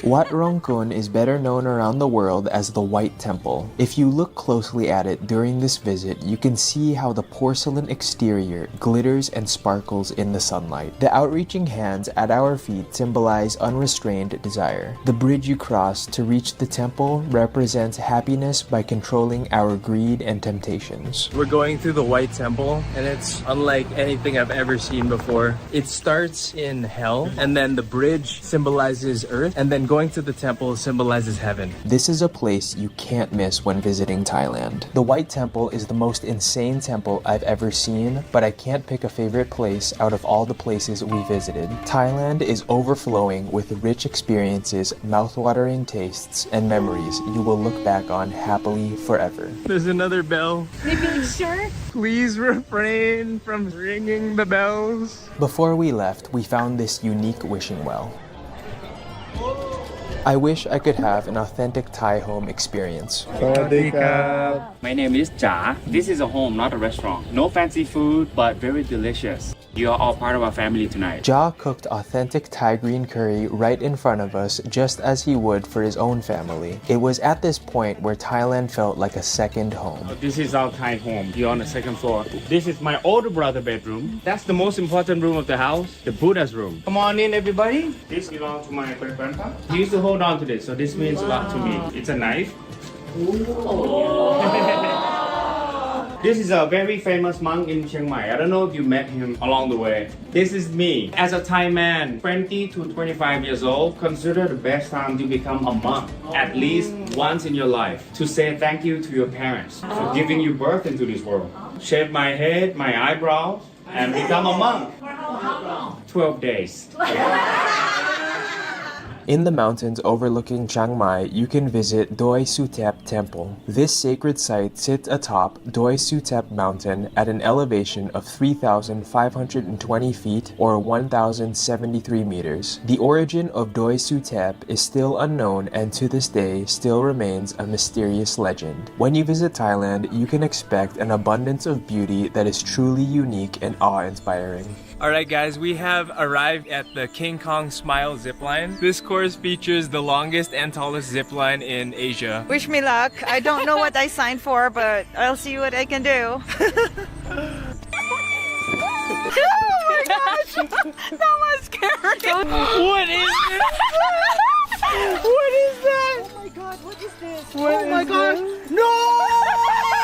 Wat Rong Kun is better known around the world as the White Temple. If you look closely at it during this visit, you can see how the porcelain exterior glitters and sparkles in the sunlight. The outreaching hands at our feet symbolize unrestrained desire. The bridge you cross to reach the temple represents happiness by controlling our greed and temptations. We're going through the White Temple and it's unlike anything I've ever seen before. It starts in hell and then the bridge symbolizes earth and then going to the temple symbolizes heaven. This is a place you can't miss when visiting Thailand. The White Temple is the most insane temple I've ever seen, but I can't pick a favorite place out of all the places we visited. Thailand is overflowing with rich experiences, mouth-watering tastes, and memories you will look back on happily forever. There's another bell. Maybe sure? Please refrain from ringing the bells. Before we left, we found this unique wishing well. I wish I could have an authentic Thai home experience. My name is Ja. This is a home, not a restaurant. No fancy food, but very delicious. You are all part of our family tonight. Ja cooked authentic Thai green curry right in front of us, just as he would for his own family. It was at this point where Thailand felt like a second home. This is our Thai home. You're on the second floor. This is my older brother bedroom. That's the most important room of the house, the Buddha's room. Come on in, everybody. This belongs to my great grandpa. He used to hold on to this, so this means a lot to me. It's a knife. This is a very famous monk in Chiang Mai. I don't know if you met him along the way. This is me. As a Thai man, 20 to 25 years old, consider the best time to become a monk. At least once in your life. To say thank you to your parents for giving you birth into this world. Shave my head, my eyebrows, and become a monk. 12 days. In the mountains overlooking Chiang Mai, you can visit Doi Sutep Temple. This sacred site sits atop Doi Sutep Mountain at an elevation of 3,520 feet or 1,073 meters. The origin of Doi Sutep is still unknown and to this day still remains a mysterious legend. When you visit Thailand, you can expect an abundance of beauty that is truly unique and awe-inspiring. Alright guys, we have arrived at the King Kong Smile zipline. This course features the longest and tallest zipline in Asia. Wish me luck. I don't know what I signed for, but I'll see what I can do. Oh my gosh! That was scary! What is this? What is that? Oh my god, what is this? Oh my gosh! No!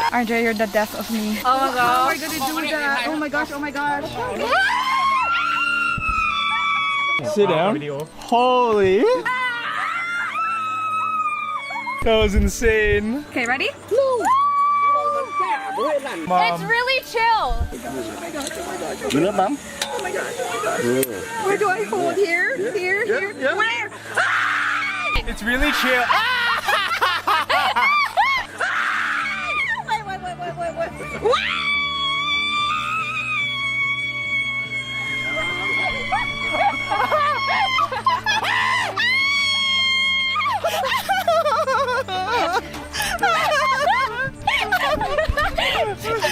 RJ, you're the death of me. Oh my gosh. How am I gonna do that? Oh my gosh, oh my gosh. Sit down. Holy! That was insane. Okay, ready? Mom. It's really chill. Where do I hold? Here? Here? Here? Where? It's really chill. Wait.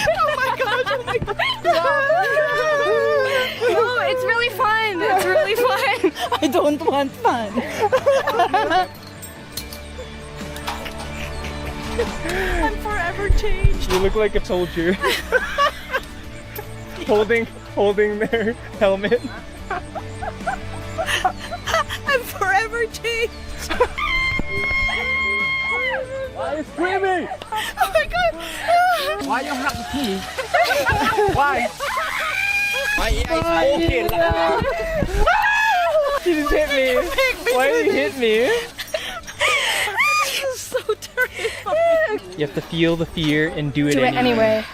Oh my gosh, oh my god. No, it's really fun. It's really fun. I don't want fun. I'm forever changed. You look like a soldier. holding their helmet. I'm forever changed. Why are you screaming? Oh my god. Why you have the key? Why? My ear is open. You just hit me. Why did you hit me? This is so terrifying. You have to feel the fear and do it Do it anyway.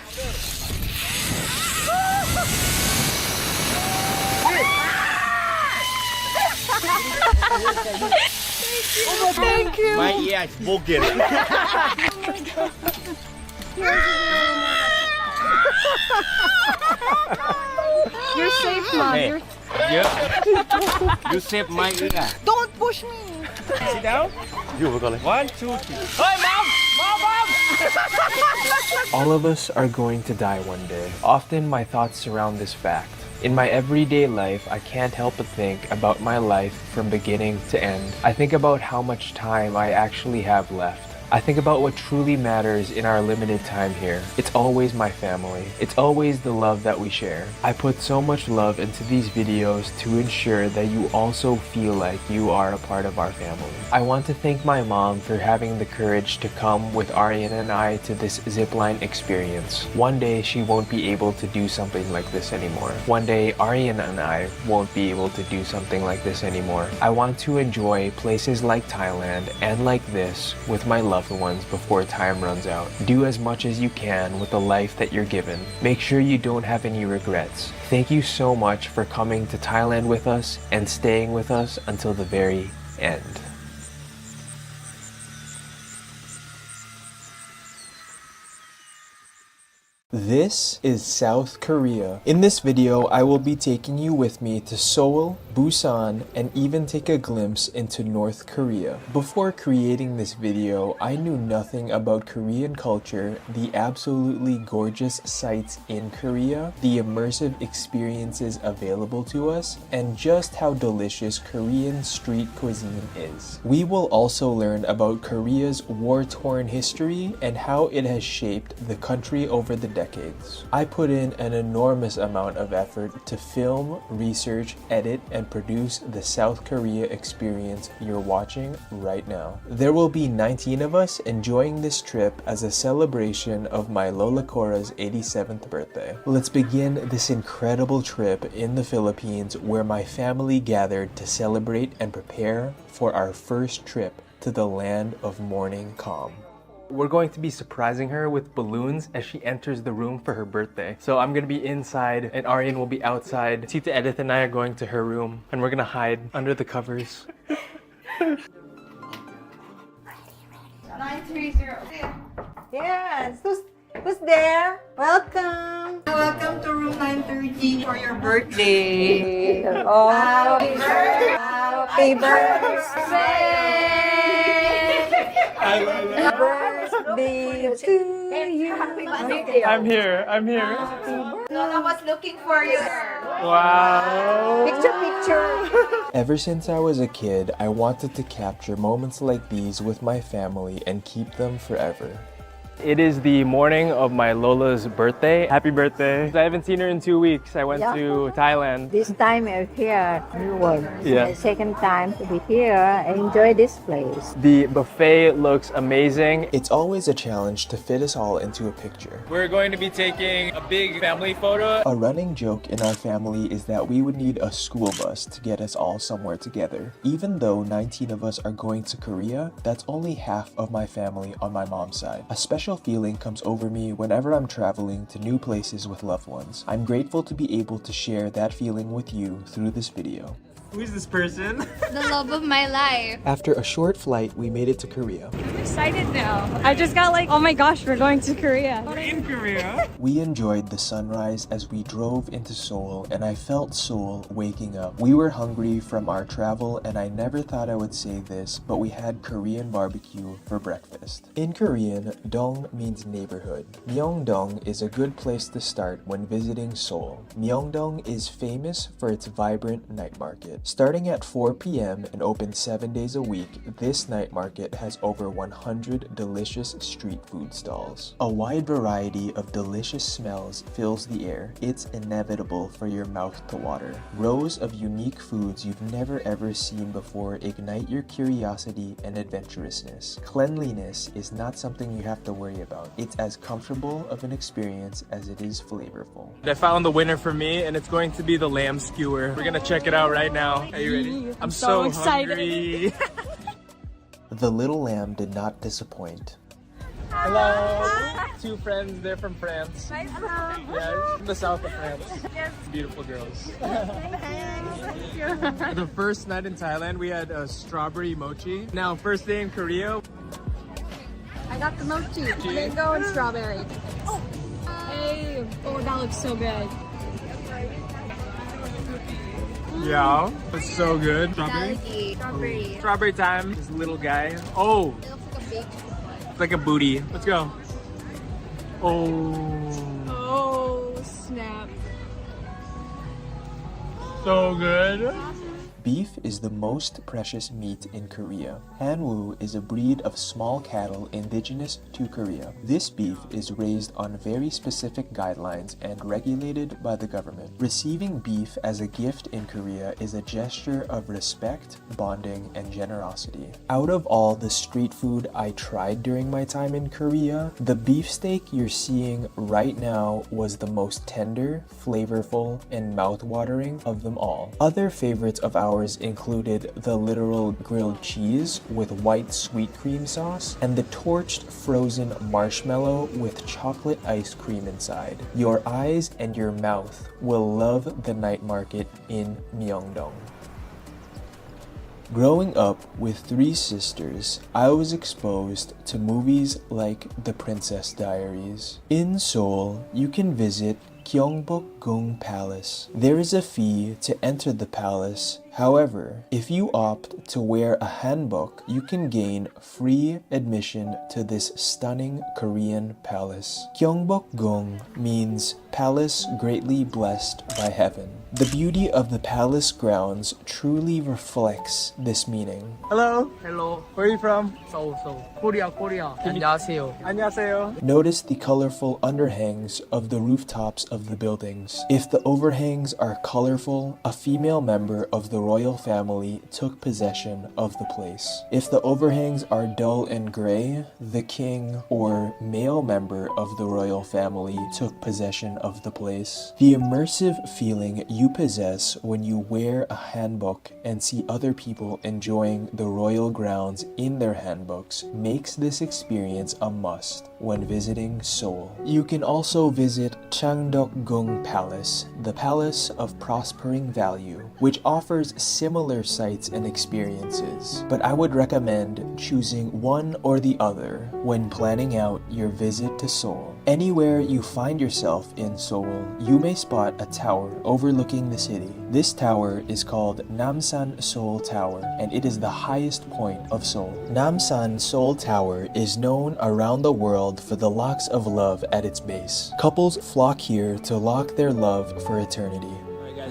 Thank you. My ear is broken. You're safe, Mom. Hey. You saved my ear. Don't push me. Sit down. 1, 2, 3. Hey, Mom! Mom! All of us are going to die one day. Often my thoughts surround this fact. In my everyday life, I can't help but think about my life from beginning to end. I think about how much time I actually have left. I think about what truly matters in our limited time here. It's always my family. It's always the love that we share. I put so much love into these videos to ensure that you also feel like you are a part of our family. I want to thank my mom for having the courage to come with Aryan and I to this zipline experience. One day she won't be able to do something like this anymore. One day Aryan and I won't be able to do something like this anymore. I want to enjoy places like Thailand and like this with my loved ones before time runs out. Do as much as you can with the life that you're given. Make sure you don't have any regrets. Thank you so much for coming to Thailand with us and staying with us until the very end. This is South Korea. In this video, I will be taking you with me to Seoul, Busan, and even take a glimpse into North Korea. Before creating this video, I knew nothing about Korean culture, the absolutely gorgeous sights in Korea, the immersive experiences available to us, and just how delicious Korean street cuisine is. We will also learn about Korea's war-torn history and how it has shaped the country over the decades. I put in an enormous amount of effort to film, research, edit, and produce the South Korea experience you're watching right now. There will be 19 of us enjoying this trip as a celebration of my Lola Cora's 87th birthday. Let's begin this incredible trip in the Philippines where my family gathered to celebrate and prepare for our first trip to the land of morning calm. We're going to be surprising her with balloons as she enters the room for her birthday. So I'm gonna be inside and Arian will be outside. Tita Edith and I are going to her room and we're gonna hide under the covers. 930. Yes. Who's there? Welcome. Welcome to room 930 for your birthday. Oh, happy birthday. Happy birthday. Happy birthday to you. I'm here. Lola was looking for you. Wow. Picture. Ever since I was a kid, I wanted to capture moments like these with my family and keep them forever. It is the morning of my Lola's birthday. Happy birthday. I haven't seen her in 2 weeks. I went to Thailand. This time I'm here, New World. Yeah. The second time to be here. I enjoy this place. The buffet looks amazing. It's always a challenge to fit us all into a picture. We're going to be taking a big family photo. A running joke in our family is that we would need a school bus to get us all somewhere together. Even though 19 of us are going to Korea, that's only half of my family on my mom's side. A special feeling comes over me whenever I'm traveling to new places with loved ones. I'm grateful to be able to share that feeling with you through this video. Who is this person? The love of my life. After a short flight, we made it to Korea. I'm excited now. I just got like, oh my gosh, we're going to Korea. We're in Korea. We enjoyed the sunrise as we drove into Seoul, and I felt Seoul waking up. We were hungry from our travel, and I never thought I would say this, but we had Korean barbecue for breakfast. In Korean, dong means neighborhood. Myeongdong is a good place to start when visiting Seoul. Myeongdong is famous for its vibrant night market. Starting at 4 p.m. and open 7 days a week, this night market has over 100 delicious street food stalls. A wide variety of delicious smells fills the air. It's inevitable for your mouth to water. Rows of unique foods you've never ever seen before ignite your curiosity and adventurousness. Cleanliness is not something you have to worry about. It's as comfortable of an experience as it is flavorful. I found the winner for me and it's going to be the lamb skewer. We're gonna check it out right now. Are you ready? I'm so excited. Hungry. The little lamb did not disappoint. Hello. 2 friends, they're from France. Hi, yeah, from the south of France. Yes. Beautiful girls. The first night in Thailand, we had a strawberry mochi. Now, first day in Korea. I got the mochi, mango and strawberry. Oh, hey, oh, that looks so good. Yeah, it's so good. Strawberry? Strawberry. Strawberry time. This little guy. Oh! It looks like a big. It's like a booty. Let's go. Oh. Oh, snap. So good. Beef is the most precious meat in Korea. Hanwoo is a breed of small cattle indigenous to Korea. This beef is raised on very specific guidelines and regulated by the government. Receiving beef as a gift in Korea is a gesture of respect, bonding, and generosity. Out of all the street food I tried during my time in Korea, the beefsteak you're seeing right now was the most tender, flavorful, and mouth-watering of them all. Other favorites of ours included the literal grilled cheese with white sweet cream sauce and the torched frozen marshmallow with chocolate ice cream inside. Your eyes and your mouth will love the night market in Myeongdong. Growing up with 3 sisters, I was exposed to movies like The Princess Diaries. In Seoul, you can visit Gyeongbokgung Palace. There is a fee to enter the palace. However, if you opt to wear a hanbok, you can gain free admission to this stunning Korean palace. Gyeongbokgung means palace greatly blessed by heaven. The beauty of the palace grounds truly reflects this meaning. Hello. Hello. Where are you from? Seoul. Korea. 안녕하세요. 안녕하세요. Notice the colorful underhangs of the rooftops of the buildings. If the overhangs are colorful, a female member of the royal family took possession of the place. If the overhangs are dull and gray, the king or male member of the royal family took possession of the place. The immersive feeling you possess when you wear a hanbok and see other people enjoying the royal grounds in their hanboks makes this experience a must when visiting Seoul. You can also visit Changdeokgung Palace, the Palace of Prospering Value, which offers similar sights and experiences, but I would recommend choosing one or the other when planning out your visit to Seoul. Anywhere you find yourself in Seoul, you may spot a tower overlooking the city. This tower is called Namsan Seoul Tower, and it is the highest point of Seoul. Namsan Seoul Tower is known around the world for the locks of love at its base. Couples flock here to lock their love for eternity.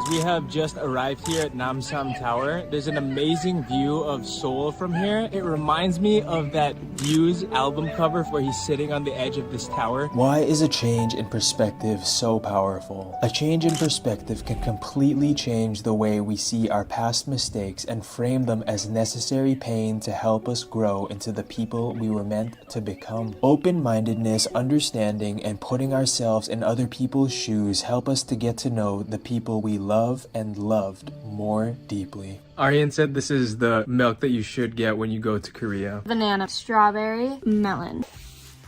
We have just arrived here at Namsan Tower. There's an amazing view of Seoul from here. It reminds me of that Views album cover where he's sitting on the edge of this tower. Why is a change in perspective so powerful? A change in perspective can completely change the way we see our past mistakes and frame them as necessary pain to help us grow into the people we were meant to become. Open-mindedness, understanding, and putting ourselves in other people's shoes help us to get to know the people we love and loved more deeply. Aryan said this is the milk that you should get when you go to Korea. Banana, strawberry, melon.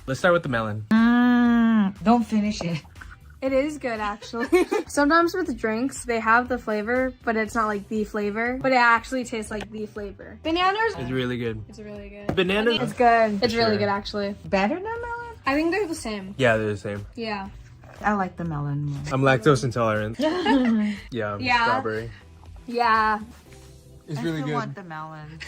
Let's start with the melon. Don't finish it. It is good actually. Sometimes with drinks, they have the flavor, but it's not like the flavor, but it actually tastes like the flavor. Bananas? It's really good. It's really good. Bananas? It's good. It's really Sure. good actually. Better than melon? I think they're the same. Yeah, they're the same. Yeah. I like the melon more. I'm lactose intolerant. Yeah, Yeah. strawberry. Yeah. It's really I good. want the melon.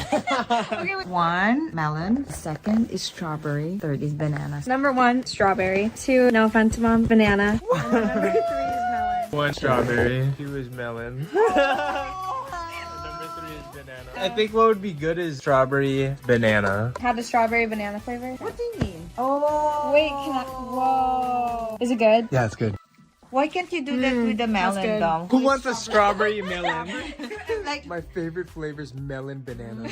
One, melon. Second is strawberry. Third is banana. Number 1, strawberry. 2, no offense to mom, banana. And then number 3 is melon. 1 strawberry. 2 is melon. Number 3 is banana. I think what would be good is strawberry banana. Had a strawberry banana flavor. What do you mean? Oh. Wait, can I? Whoa. Is it good? Yeah, it's good. Why can't you do that with the melon, good. though? Who wants a strawberry melon? Like, My favorite flavor is melon banana.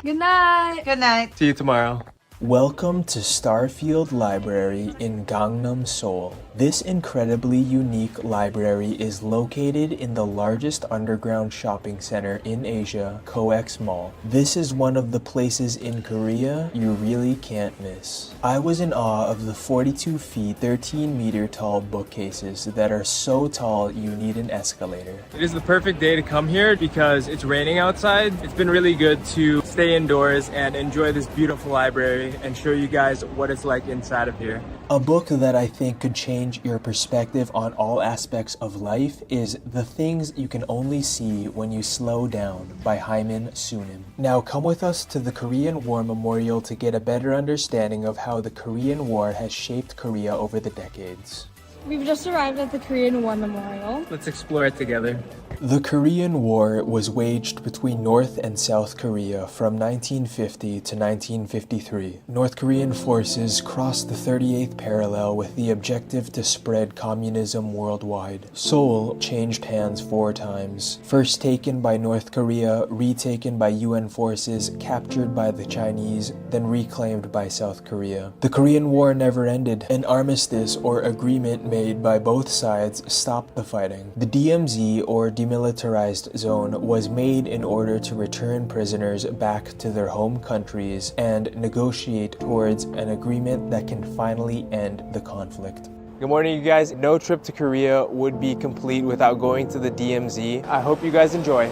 Good night. good night. See you tomorrow. Welcome to Starfield Library in Gangnam, Seoul. This incredibly unique library is located in the largest underground shopping center in Asia, COEX Mall. This is one of the places in Korea you really can't miss. I was in awe of the 42 feet, 13 meter tall bookcases that are so tall you need an escalator. It is the perfect day to come here because it's raining outside. It's been really good to stay indoors and enjoy this beautiful library and show you guys what it's like inside of here. A book that I think could change your perspective on all aspects of life is The Things You Can Only See When You Slow Down by Hyman Sunim. Now come with us to the Korean War Memorial to get a better understanding of how the Korean War has shaped Korea over the decades. We've just arrived at the Korean War Memorial. Let's explore it together. The Korean War was waged between North and South Korea from 1950 to 1953. North Korean forces crossed the 38th parallel with the objective to spread communism worldwide. Seoul changed hands 4 times. First taken by North Korea, retaken by UN forces, captured by the Chinese, then reclaimed by South Korea. The Korean War never ended. An armistice or agreement made by both sides stopped the fighting. The DMZ, or demilitarized zone, was made in order to return prisoners back to their home countries and negotiate towards an agreement that can finally end the conflict. Good morning, you guys. No trip to Korea would be complete without going to the DMZ. I hope you guys enjoy.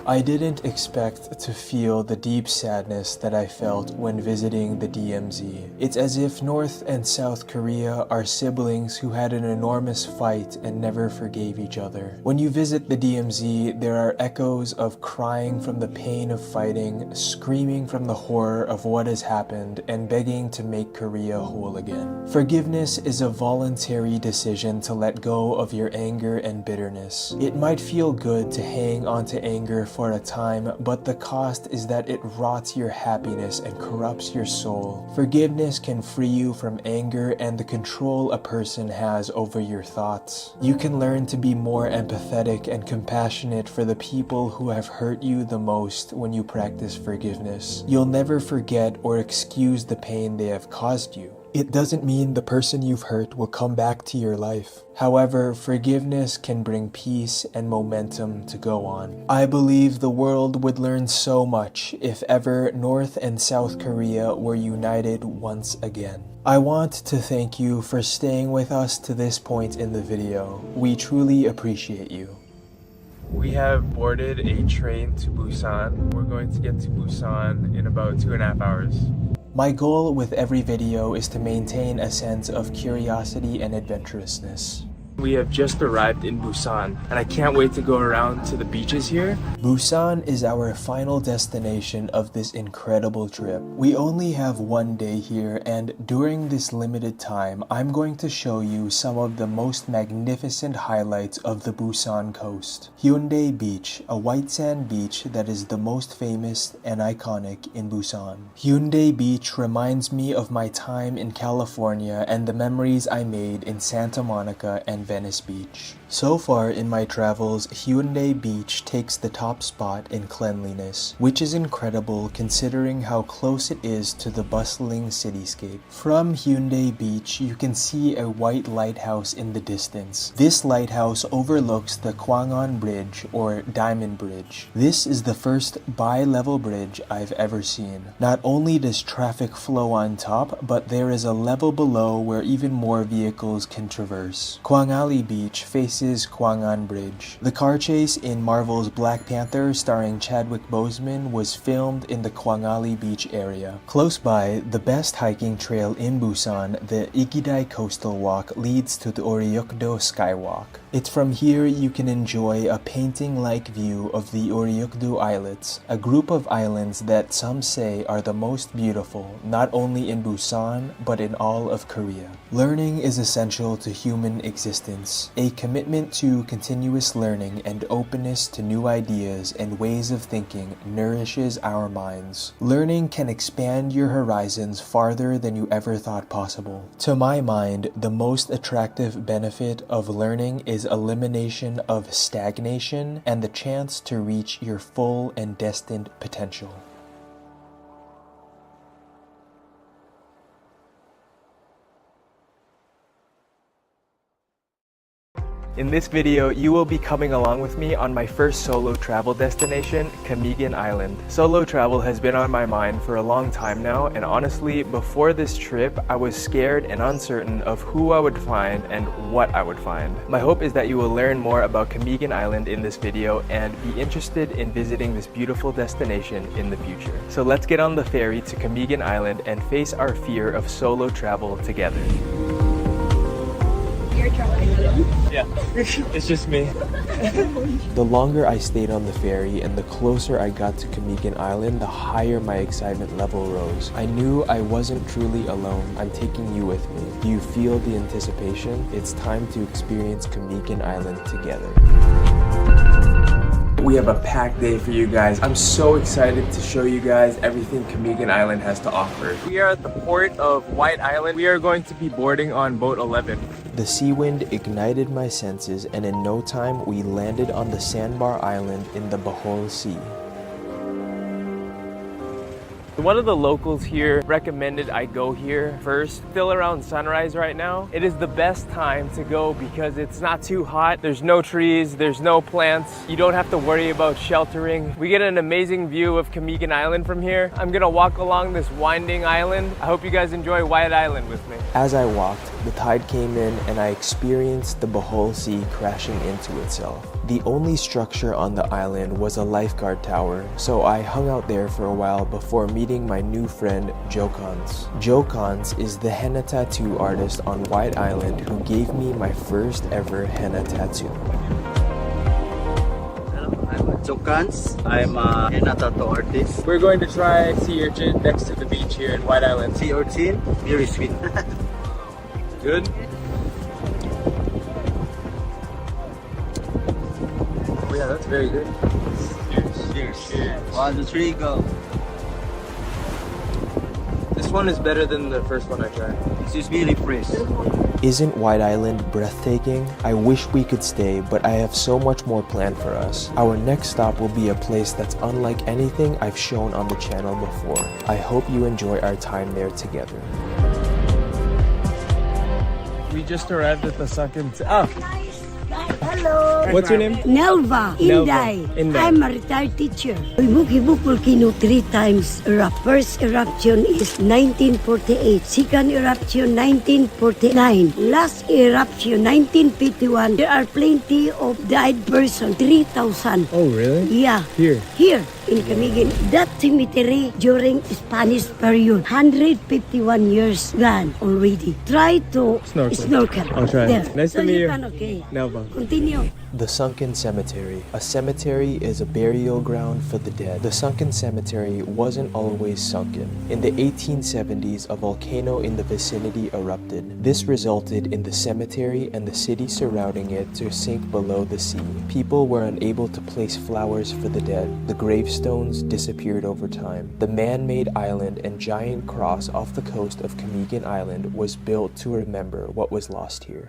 I didn't expect to feel the deep sadness that I felt when visiting the DMZ. It's as if North and South Korea are siblings who had an enormous fight and never forgave each other. When you visit the DMZ, there are echoes of crying from the pain of fighting, screaming from the horror of what has happened, and begging to make Korea whole again. Forgiveness is a voluntary decision to let go of your anger and bitterness. It might feel good to hang on to anger for a time, but the cost is that it rots your happiness and corrupts your soul. Forgiveness can free you from anger and the control a person has over your thoughts. You can learn to be more empathetic and compassionate for the people who have hurt you the most when you practice forgiveness. You'll never forget or excuse the pain they have caused you. It doesn't mean the person you've hurt will come back to your life. However, forgiveness can bring peace and momentum to go on. I believe the world would learn so much if ever North and South Korea were united once again. I want to thank you for staying with us to this point in the video. We truly appreciate you. We have boarded a train to Busan. We're going to get to Busan in about 2.5 hours. My goal with every video is to maintain a sense of curiosity and adventurousness. We have just arrived in Busan, and I can't wait to go around to the beaches here. Busan is our final destination of this incredible trip. We only have one day here, and during this limited time, I'm going to show you some of the most magnificent highlights of the Busan coast. Hyundai Beach, a white sand beach that is the most famous and iconic in Busan. Hyundai Beach reminds me of my time in California and the memories I made in Santa Monica and Venice Beach. So far in my travels, Hyundai Beach takes the top spot in cleanliness, which is incredible considering how close it is to the bustling cityscape. From Hyundai Beach, you can see a white lighthouse in the distance. This lighthouse overlooks the Gwangan Bridge or Diamond Bridge. This is the first bi-level bridge I've ever seen. Not only does traffic flow on top, but there is a level below where even more vehicles can traverse. Gwangali Beach faces Gwangan Bridge. The car chase in Marvel's Black Panther starring Chadwick Boseman was filmed in the Gwangali Beach area. Close by, the best hiking trail in Busan, the Ikidai Coastal Walk, leads to the Oryokdo Skywalk. It's from here you can enjoy a painting-like view of the Oryokdo Islets, a group of islands that some say are the most beautiful, not only in Busan, but in all of Korea. Learning is essential to human existence. A commitment to continuous learning and openness to new ideas and ways of thinking nourishes our minds. Learning can expand your horizons farther than you ever thought possible. To my mind, the most attractive benefit of learning is elimination of stagnation and the chance to reach your full and destined potential. In this video, you will be coming along with me on my first solo travel destination, Camigan Island. Solo travel has been on my mind for a long time now, and honestly, before this trip, I was scared and uncertain of who I would find and what I would find. My hope is that you will learn more about Camigan Island in this video and be interested in visiting this beautiful destination in the future. So let's get on the ferry to Camigan Island and face our fear of solo travel together. You're traveling alone? Yeah, it's just me. The longer I stayed on the ferry and the closer I got to Camigan Island, the higher my excitement level rose. I knew I wasn't truly alone. I'm taking you with me. Do you feel the anticipation? It's time to experience Camigan Island together. We have a packed day for you guys. I'm so excited to show you guys everything Camigan Island has to offer. We are at the port of White Island. We are going to be boarding on boat 11. The sea wind ignited my senses, and in no time we landed on the sandbar island in the Bohol Sea. One of the locals here recommended I go here first. Still around sunrise right now. It is the best time to go because it's not too hot. There's no trees, there's no plants. You don't have to worry about sheltering. We get an amazing view of Camigan Island from here. I'm gonna walk along this winding island. I hope you guys enjoy White Island with me. As I walked, the tide came in and I experienced the Bohol Sea crashing into itself. The only structure on the island was a lifeguard tower, so I hung out there for a while before meeting my new friend Jokans. Jokans is the henna tattoo artist on White Island who gave me my first ever henna tattoo. Jokans. I'm a henna tattoo artist. We're going to try sea urchin next to the beach here in White Island. Sea urchin, very sweet. Good? Oh yeah, that's very good. Cheers. Cheers. 1, 2, 3, go. This one is better than the first one I tried. This is really fresh. Isn't White Island breathtaking? I wish we could stay, but I have so much more planned for us. Our next stop will be a place that's unlike anything I've shown on the channel before. I hope you enjoy our time there together. We just arrived at the sunken... Hello. What's your name? Nelva. Inday. Inday. I'm a retired teacher. Hibuk-hibuk volcano 3 times erupt. First eruption is 1948. Second eruption 1949. Last eruption 1951. There are plenty of died person. 3,000. Oh really? Yeah. Here? Here in Camiguin. That cemetery during Spanish period. 151 years gone already. Try to snorkel. I'll try. There. Nice so to meet you. Can, okay. Nelva. Continue. The Sunken Cemetery. A cemetery is a burial ground for the dead. The Sunken Cemetery wasn't always sunken. In the 1870s, a volcano in the vicinity erupted. This resulted in the cemetery and the city surrounding it to sink below the sea. People were unable to place flowers for the dead. The gravestones disappeared over time. The man-made island and giant cross off the coast of Camiguin Island was built to remember what was lost here.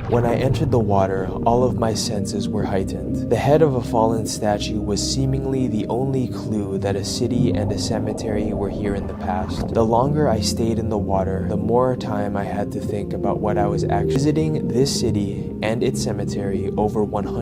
When I entered the water, all of my senses were heightened. The head of a fallen statue was seemingly the only clue that a city and a cemetery were here in the past. The longer I stayed in the water, the more time I had to think about what I was actually visiting this city and its cemetery over 100